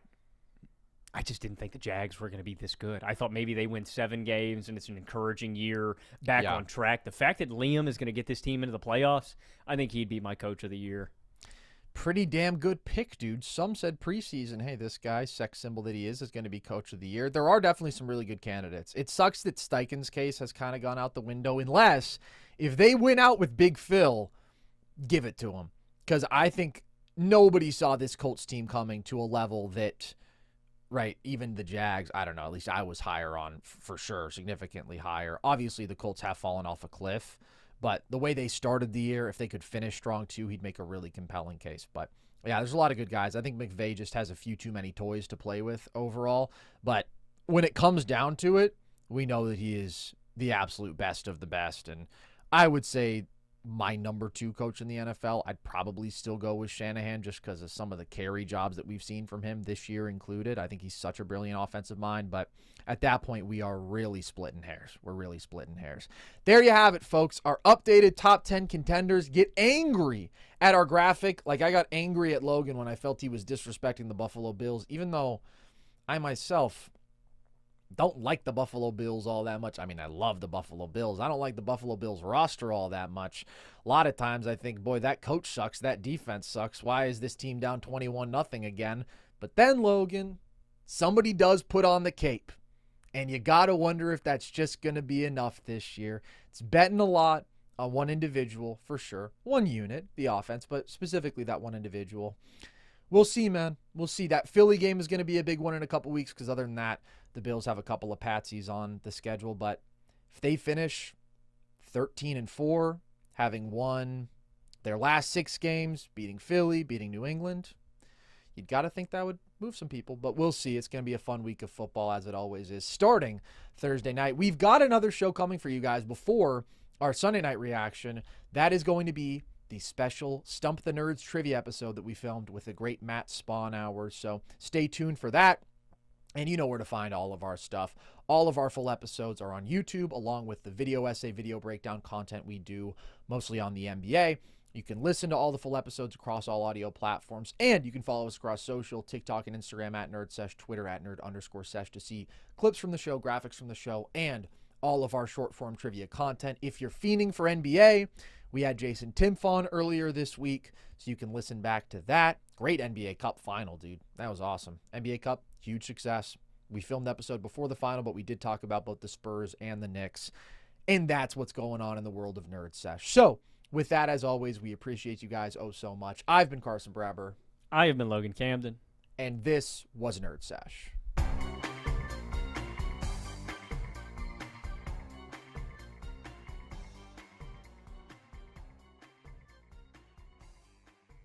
I just didn't think the Jags were going to be this good. I thought maybe they win 7 games and it's an encouraging year back on track. The fact that Liam is going to get this team into the playoffs, I think he'd be my coach of the year.
Pretty damn good pick, dude. Some said preseason, hey, this guy, sex symbol that he is going to be coach of the year. There are definitely some really good candidates. It sucks that Steichen's case has kind of gone out the window, unless if they win out with Big Phil, give it to him. Because I think nobody saw this Colts team coming to a level that... Right, even the Jags, I don't know, at least I was higher on, for sure, significantly higher. Obviously, the Colts have fallen off a cliff, but the way they started the year, if they could finish strong too, he'd make a really compelling case. But, yeah, there's a lot of good guys. I think McVay just has a few too many toys to play with overall, but when it comes down to it, we know that he is the absolute best of the best, and I would say my number 2 coach in the NFL, I'd probably still go with Shanahan just because of some of the carry jobs that we've seen from him this year included. I think he's such a brilliant offensive mind, but at that point, we are really splitting hairs. We're really splitting hairs. There you have it, folks. Our updated top 10 contenders. Get angry at our graphic. Like, I got angry at Logan when I felt he was disrespecting the Buffalo Bills, even though I myself don't like the Buffalo Bills all that much. I mean, I love the Buffalo Bills. I don't like the Buffalo Bills roster all that much. A lot of times I think, boy, that coach sucks. That defense sucks. Why is this team down 21-0 again? But then, Logan, somebody does put on the cape. And you got to wonder if that's just going to be enough this year. It's betting a lot on one individual, for sure. One unit, the offense, but specifically that one individual. We'll see, man. We'll see. That Philly game is going to be a big one in a couple weeks because other than that, the Bills have a couple of patsies on the schedule. But if they finish 13-4, having won their last 6 games, beating Philly, beating New England, you'd got to think that would move some people. But we'll see. It's going to be a fun week of football, as it always is, starting Thursday night. We've got another show coming for you guys before our Sunday night reaction. That is going to be the special Stump the Nerds trivia episode that we filmed with the great Matt Spawn hours. So stay tuned for that. And you know where to find all of our stuff. All of our full episodes are on YouTube, along with the video essay, video breakdown content we do, mostly on the NBA. You can listen to all the full episodes across all audio platforms, and you can follow us across social, TikTok and Instagram at NerdSesh, Twitter at Nerd_Sesh to see clips from the show, graphics from the show, and all of our short-form trivia content. If you're fiending for NBA, we had Jason Timpf on earlier this week, so you can listen back to that. Great NBA Cup final, dude. That was awesome. NBA Cup, huge success. We filmed the episode before the final, but we did talk about both the Spurs and the Knicks, and that's what's going on in the world of Nerd Sesh. So, with that, as always, we appreciate you guys so much. I've been Carson Brabber.
I have been Logan Camden.
And this was Nerd Sesh.